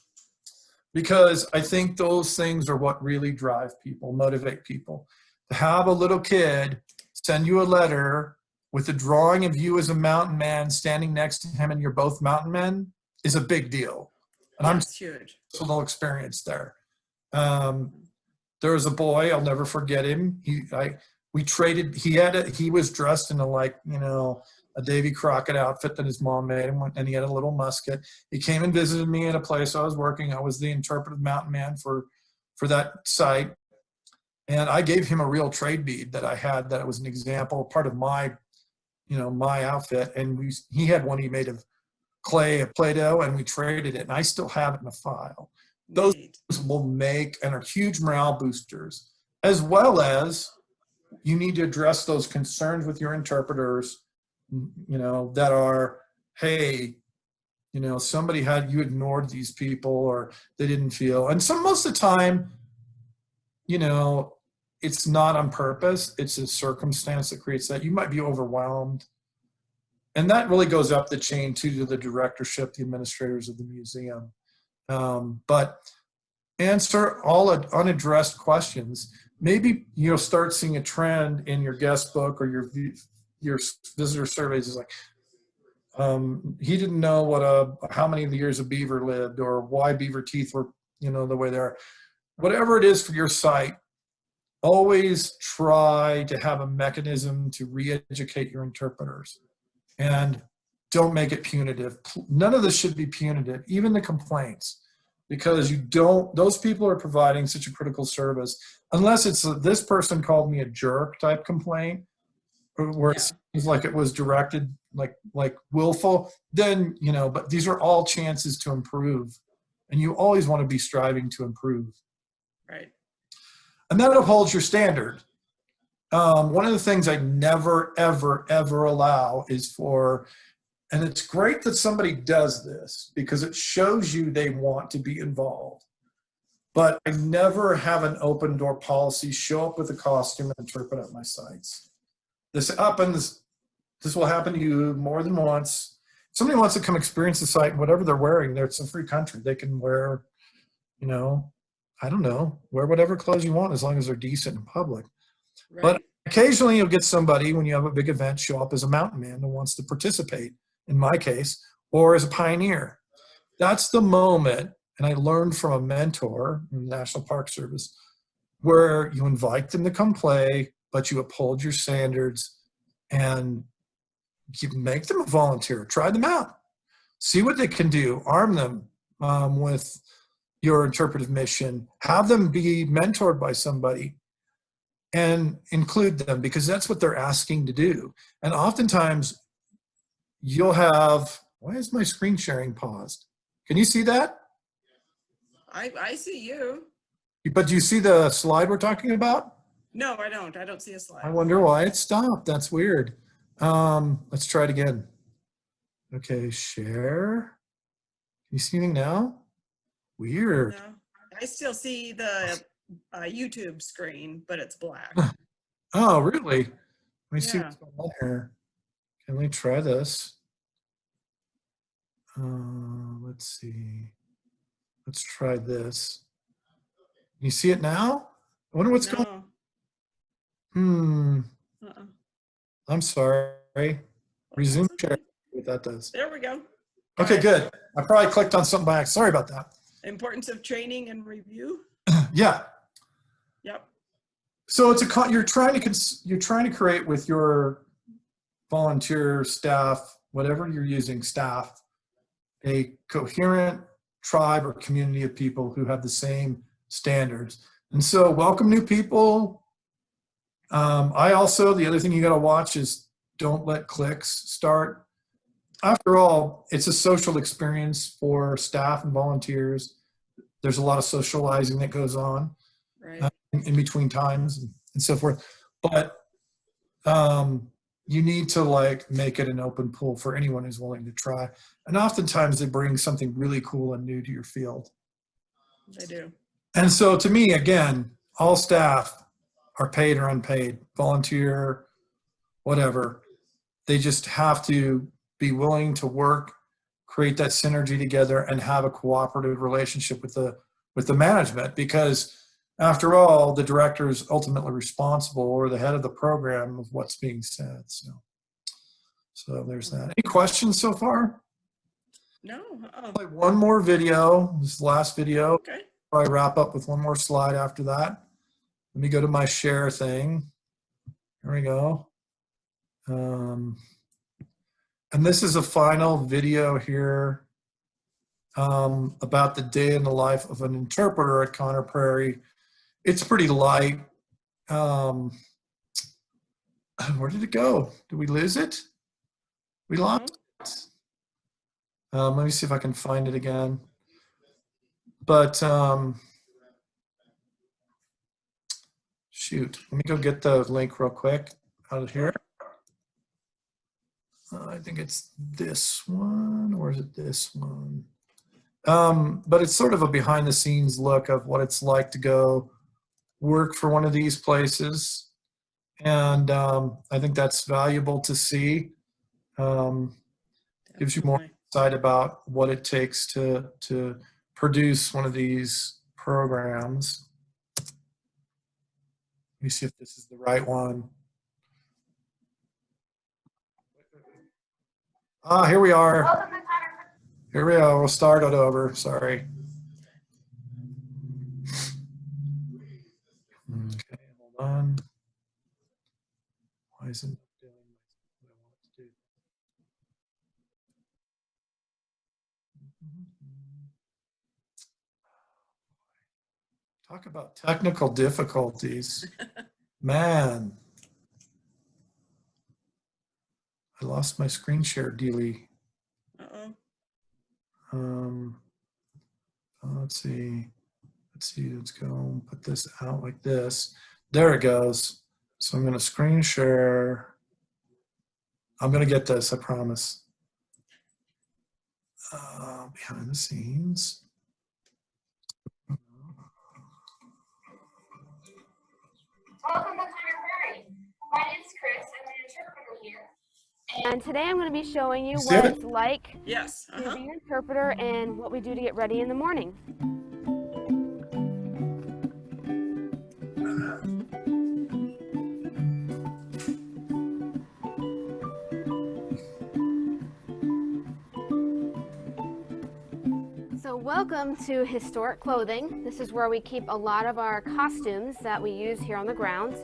Because I think those things are what really drive people, motivate people. To have a little kid send you a letter with a drawing of you as a mountain man standing next to him and you're both mountain men is a big deal. And I'm huge. Personal experience there. There was a boy, I'll never forget him. He was dressed in a Davy Crockett outfit that his mom made him, and he had a little musket. He came and visited me at a place I was working. I was the interpretive mountain man for that site. And I gave him a real trade bead that I had that was an example, part of my outfit. And he had one he made of clay, of Play-Doh, and we traded it. And I still have it in a file. Those will make and are huge morale boosters, as well as you need to address those concerns with your interpreters, that are, hey, somebody you ignored these people or they didn't feel. And most of the time, it's not on purpose. It's a circumstance that creates that. You might be overwhelmed. And that really goes up the chain too, to the directorship, the administrators of the museum. But answer all unaddressed questions. Maybe you'll start seeing a trend in your guest book or your visitor surveys is like, he didn't know how many of the years a beaver lived or why beaver teeth were, the way they are. Whatever it is for your site, always try to have a mechanism to re-educate your interpreters. And don't make it punitive. None of this should be punitive, even the complaints. because you don't, those people are providing such a critical service. Unless it's this person called me a jerk type complaint, where it seems like it was directed like willful, then, you know, but these are all chances to improve. And you always want to be striving to improve. Right. And that upholds your standard. One of the things I never, ever, ever allow is for, and it's great that somebody does this because it shows you they want to be involved. But I never have an open door policy, show up with a costume and interpret at my sites. This happens, this will happen to you more than once. Somebody wants to come experience the site, whatever they're wearing, it's a free country. They can wear, you know, I don't know, wear whatever clothes you want as long as they're decent in public. Right. But occasionally you'll get somebody, when you have a big event, show up as a mountain man who wants to participate, in my case, or as a pioneer. That's the moment, and I learned from a mentor in the National Park Service, where you invite them to come play, but you uphold your standards and you make them a volunteer. Try them out. See what they can do. Arm them with your interpretive mission. Have them be mentored by somebody and include them, because that's what they're asking to do. And oftentimes you'll have, why is my screen sharing paused? Can you see that? I see you. But do you see the slide we're talking about? No, I don't. I don't see a slide. I wonder why it stopped. That's weird. Let's try it again. Okay, share. Can you see me now? Weird. No, I still see the YouTube screen, but it's black. Oh, really? Let me see what's going on here. Can we try this? Let's see. Let's try this. Can you see it now? I wonder what's going on. I'm sorry. Resume share. What that does. There we go. Okay, good. I probably clicked on something by accident. Sorry about that. Importance of training and review. Yeah. Yep. So it's a you're trying to create with your volunteer staff, whatever you're using, staff, a coherent tribe or community of people who have the same standards. And so welcome new people. I also, the other thing you got to watch is don't let cliques start. After all, it's a social experience for staff and volunteers. There's a lot of socializing that goes on in between times and so forth. But you need to like make it an open pool for anyone who's willing to try. And oftentimes they bring something really cool and new to your field. They do. And so to me, again, all staff are paid or unpaid, volunteer, whatever. They just have to be willing to work, create that synergy together, and have a cooperative relationship with the management, because after all, the director is ultimately responsible, or the head of the program, of what's being said. So there's that. Any questions so far? No. One more video. This is the last video. Okay. I wrap up with one more slide after that. Let me go to my share thing. Here we go. And this is a final video here about the day in the life of an interpreter at Conner Prairie. It's pretty light. Where did it go? Did we lose it? We lost it. Let me see if I can find it again. But shoot, let me go get the link real quick out of here. I think it's this one, or is it this one? But it's sort of a behind the scenes look of what it's like to go work for one of these places. And I think that's valuable to see. Gives you more insight about what it takes to produce one of these programs. Let me see if this is the right one. Ah, here we are. Here we are. We'll start it over. Sorry. Okay, hold on. Why isn't it doing what I want it to do? Talk about technical difficulties. Man. I lost my screen share dealie. Let's see. Let's go put this out like this. There it goes. So I'm going to screen share. I'm going to get this, I promise. Behind the scenes. Welcome to Hunter Prairie. My name is Chris. I'm an interpreter here. And today I'm going to be showing you what it's like to be an interpreter and what we do to get ready in the morning. So welcome to Historic Clothing. This is where we keep a lot of our costumes that we use here on the grounds.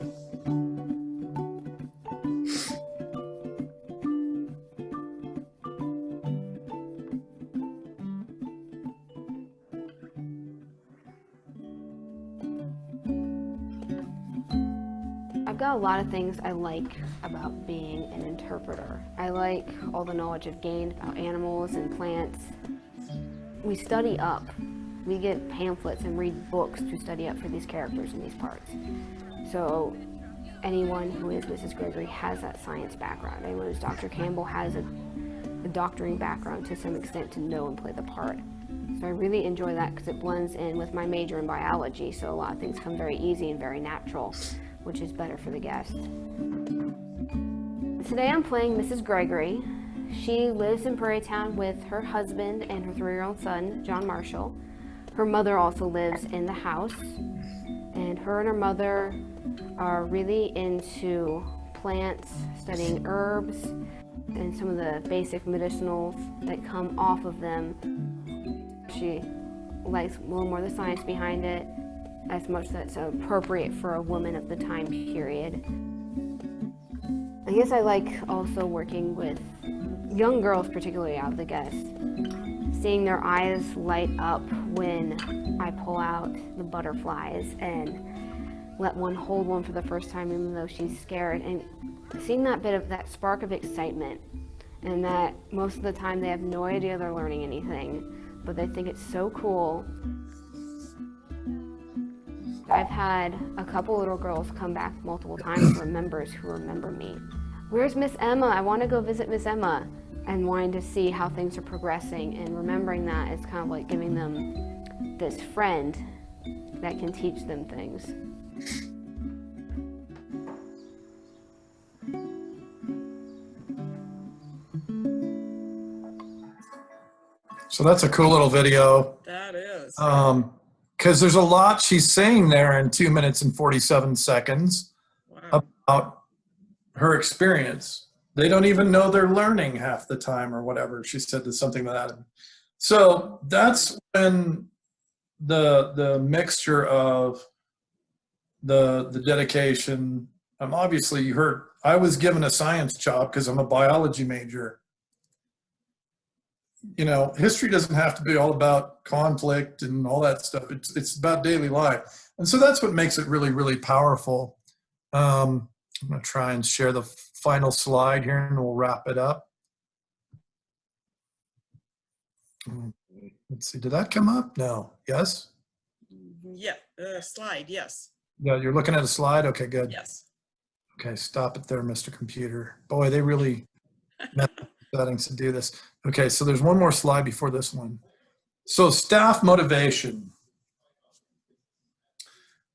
I've got a lot of things I like about being an interpreter. I like all the knowledge I've gained about animals and plants. We study up. We get pamphlets and read books to study up for these characters in these parts. So anyone who is Mrs. Gregory has that science background. Anyone who's Dr. Campbell has a doctoring background to some extent to know and play the part. So I really enjoy that because it blends in with my major in biology, so a lot of things come very easy and very natural, which is better for the guest. Today I'm playing Mrs. Gregory. She lives in Prairie Town with her husband and her 3-year-old son, John Marshall. Her mother also lives in the house, and her and her mother are really into plants, studying herbs, and some of the basic medicinals that come off of them. She likes a little more of the science behind it, as much that's appropriate for a woman of the time period. I guess I like also working with young girls, particularly out of the guests, seeing their eyes light up when I pull out the butterflies and let one hold one for the first time even though she's scared, and seeing that bit of that spark of excitement, and that most of the time they have no idea they're learning anything, but they think it's so cool. I've had a couple little girls come back multiple times from members who remember me. Where's Miss Emma? I want to go visit Miss Emma. And wanting to see how things are progressing, and remembering that is kind of like giving them this friend that can teach them things. So that's a cool little video. That is. Because there's a lot she's saying there in 2 minutes and 47 seconds about her experience. They don't even know they're learning half the time or whatever. She said there's something like that. So that's when the mixture of the dedication. Obviously, you heard I was given a science job because I'm a biology major. You know, history doesn't have to be all about conflict and all that stuff. It's about daily life. And so that's what makes it really, really powerful. I'm going to try and share the final slide here and we'll wrap it up. Let's see, did that come up? No. Yes? Yeah, slide, yes. Yeah, you're looking at a slide? Okay, good. Yes. Okay, stop it there, Mr. Computer. Boy, they really messed up the settings to do this. Okay, so there's one more slide before this one. So staff motivation.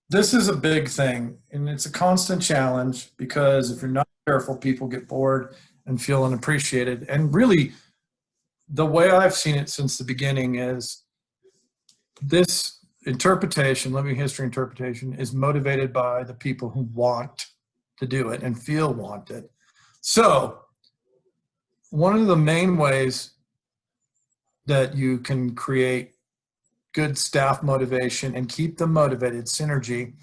This is a big thing, and it's a constant challenge because if you're not careful, people get bored and feel unappreciated. And really, the way I've seen it since the beginning is this interpretation, living history interpretation, is motivated by the people who want to do it and feel wanted. So one of the main ways that you can create good staff motivation and keep them motivated, synergy,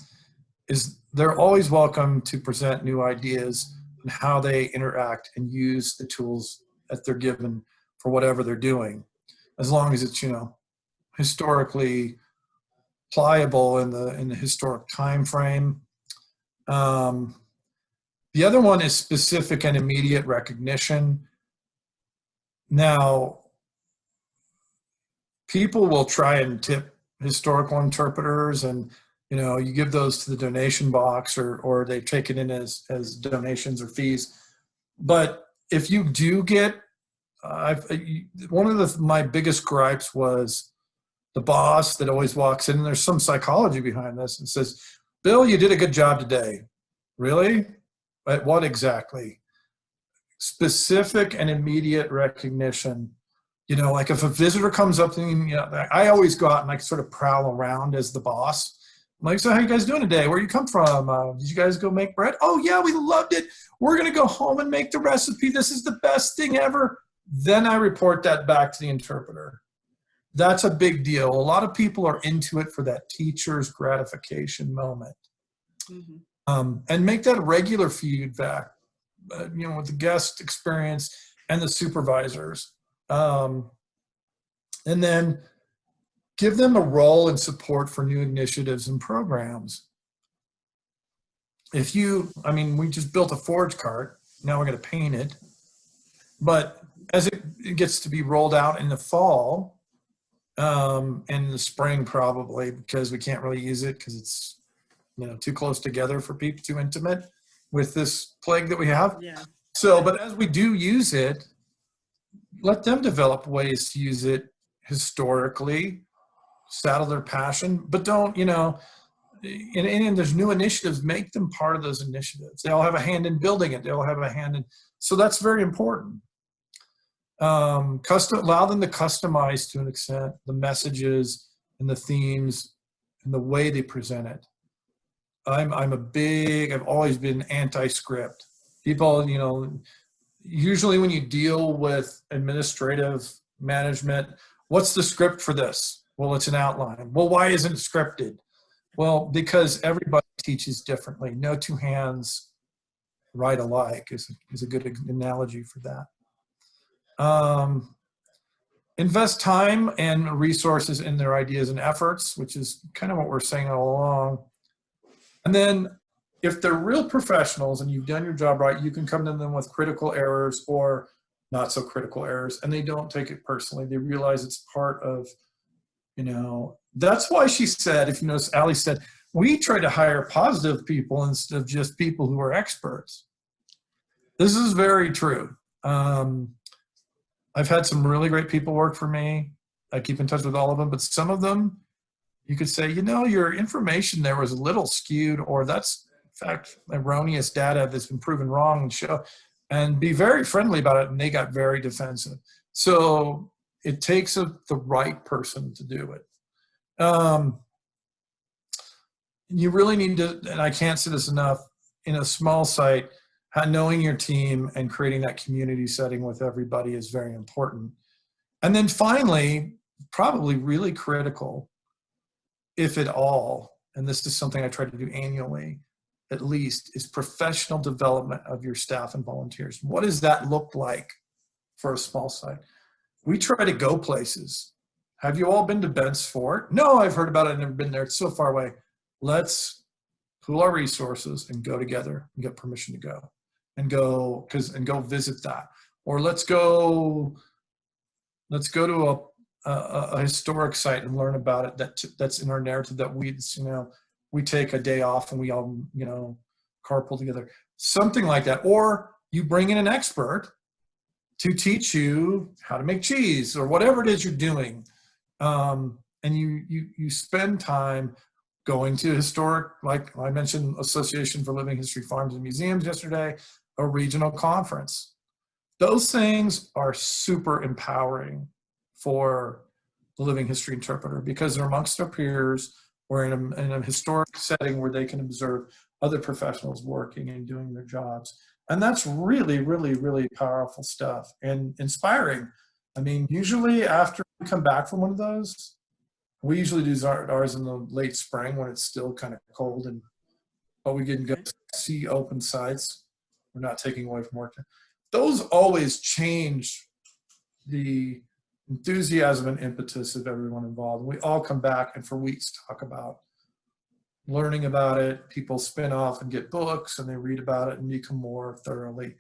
is they're always welcome to present new ideas on how they interact and use the tools that they're given for whatever they're doing, as long as it's, you know, historically pliable in the historic time frame. The other one is specific and immediate recognition. Now, people will try and tip historical interpreters, and you give those to the donation box, or they take it in as donations or fees. But if you do get, one of my biggest gripes was the boss that always walks in, and there's some psychology behind this, and says, "Bill, you did a good job today." Really? But what exactly? Specific and immediate recognition. Like if a visitor comes up to me, I always go out and I sort of prowl around as the boss. I'm like, "So how you guys doing today? Where you come from? Did you guys go make bread?" "Oh yeah, we loved it. We're gonna go home and make the recipe. This is the best thing ever." Then I report that back to the interpreter. That's a big deal. A lot of people are into it for that teacher's gratification moment. Mm-hmm. And make that regular feedback, with the guest experience and the supervisors. And then give them a role and support for new initiatives and programs. We just built a forage cart. Now we're going to paint it. But as it gets to be rolled out in the fall, in the spring probably, because we can't really use it because it's too close together for people, too intimate with this plague that we have. Yeah. So, but as we do use it, let them develop ways to use it historically, saddle their passion, but don't, and there's new initiatives, make them part of those initiatives. They all have a hand in building it. They all have a hand in, so that's very important. Allow them to customize to an extent the messages and the themes and the way they present it. I've always been anti-script. People, usually when you deal with administrative management, what's the script for this? Well, it's an outline. Well, why isn't it scripted? Well, because everybody teaches differently. No two hands write alike is a good analogy for that. Invest time and resources in their ideas and efforts, which is kind of what we're saying all along. And then if they're real professionals and you've done your job right, you can come to them with critical errors or not so critical errors, and they don't take it personally. They realize it's part of, that's why she said, if you notice, Allie said, we try to hire positive people instead of just people who are experts. This is very true. I've had some really great people work for me. I keep in touch with all of them, but some of them, you could say, your information there was a little skewed, or that's, in fact, erroneous data that's been proven wrong, and be very friendly about it, and they got very defensive. So it takes the right person to do it. You really need to, and I can't say this enough, in a small site, knowing your team and creating that community setting with everybody is very important. And then finally, probably really critical, if at all, and this is something I try to do annually, at least, is professional development of your staff and volunteers. What does that look like for a small site? We try to go places. Have you all been to Bent's Fort? No, I've heard about it, I've never been there, it's so far away. Let's pool our resources and go together and get permission to go. And go visit that. Or let's go to a historic site and learn about it that's in our narrative, that we take a day off and we all, carpool together. Something like that. Or you bring in an expert to teach you how to make cheese or whatever it is you're doing. And you spend time going to historic, like I mentioned, Association for Living History Farms and Museums yesterday, a regional conference. Those things are super empowering for the living history interpreter because they're amongst their peers. We're in a historic setting where they can observe other professionals working and doing their jobs. And that's really, really, really powerful stuff and inspiring. I mean, usually after we come back from one of those, we usually do ours in the late spring when it's still kind of cold, but we can go see open sites. We're not taking away from work. Those always change the enthusiasm and impetus of everyone involved. We all come back and for weeks talk about learning about it. People spin off and get books and they read about it and become more thoroughly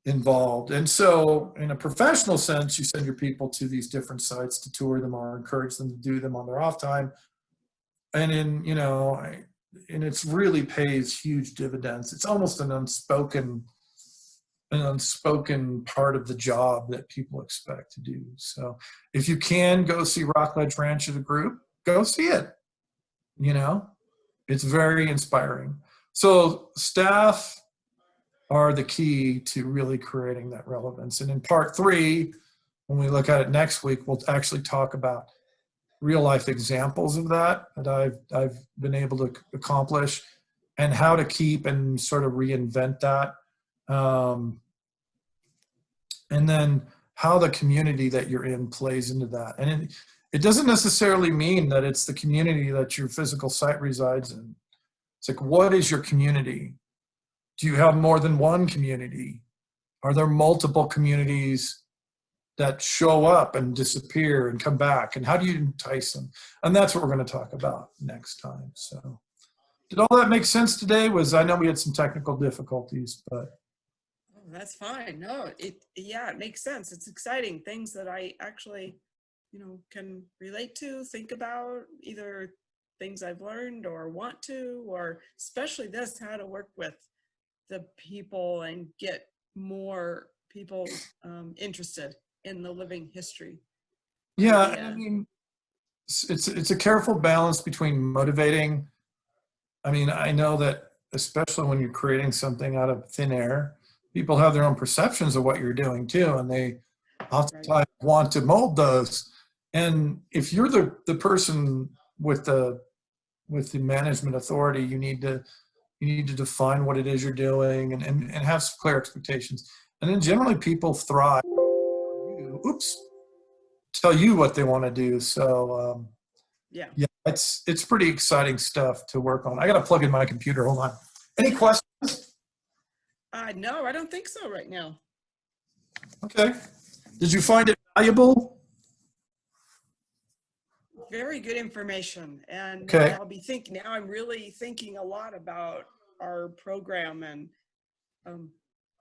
involved. And so in a professional sense, you send your people to these different sites to tour them or encourage them to do them on their off time. And and it's really pays huge dividends. It's almost an unspoken part of the job that people expect to do. So if you can go see Rockledge Ranch as a group, go see it. It's very inspiring. So staff are the key to really creating that relevance. And in part 3, when we look at it next week, we'll actually talk about real life examples of that I've been able to accomplish and how to keep and sort of reinvent that. And then how the community that you're in plays into that. And it doesn't necessarily mean that it's the community that your physical site resides in. It's like, what is your community? Do you have more than one community? Are there multiple communities that show up and disappear and come back? And how do you entice them? And that's what we're going to talk about next time. So did all that make sense today? I know we had some technical difficulties, but. Oh, that's fine. No, it makes sense. It's exciting. Things that I actually, can relate to, think about, either things I've learned or want to, or especially this, how to work with the people and get more people interested in the living history. Yeah, I mean, it's a careful balance between motivating. I mean, I know that especially when you're creating something out of thin air, people have their own perceptions of what you're doing too, and they oftentimes want to mold those. And if you're the person with the management authority, you need to define what it is you're doing and have some clear expectations. And then generally people thrive. Tell you what they want to do. So yeah, it's pretty exciting stuff to work on. I got to plug in my computer. Hold on. Any questions? No, I don't think so right now. Okay. Did you find it valuable? Very good information. And okay. I'll be thinking now, I'm really thinking a lot about our program, and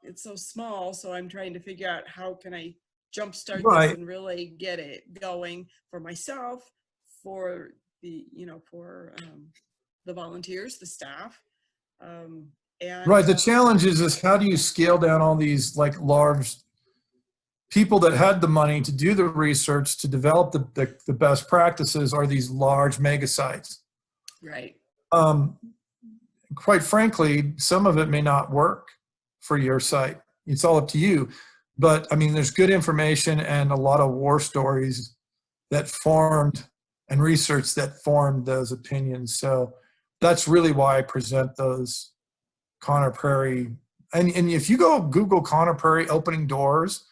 it's so small. So I'm trying to figure out how can I jumpstart this and really get it going for myself, for the, for the volunteers, the staff. And the challenge is how do you scale down all these like large people that had the money to do the research to develop the best practices are these large mega sites. Right. Quite frankly, some of it may not work for your site. It's all up to you. But I mean, there's good information and a lot of war stories that formed and research that formed those opinions. So that's really why I present those Conner Prairie. And if you go Google Conner Prairie opening doors,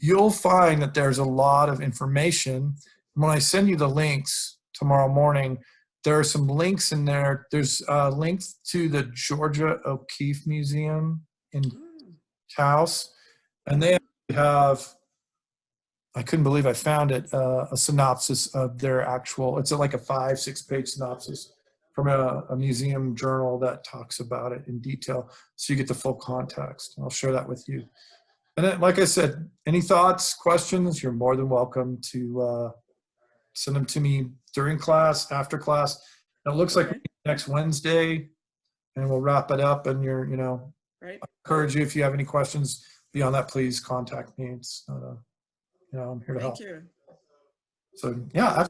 you'll find that there's a lot of information. When I send you the links tomorrow morning, there are some links in there. There's links to the Georgia O'Keeffe Museum in Taos. And they have, I couldn't believe I found it, a synopsis of their actual, it's like a 5-6 page synopsis from a museum journal that talks about it in detail. So you get the full context. I'll share that with you. And then, like I said, any thoughts, questions, you're more than welcome to send them to me during class, after class. And it looks like next Wednesday, and we'll wrap it up. And I encourage you, if you have any questions beyond that, please contact me. It's I'm here to help. Thank you. So yeah.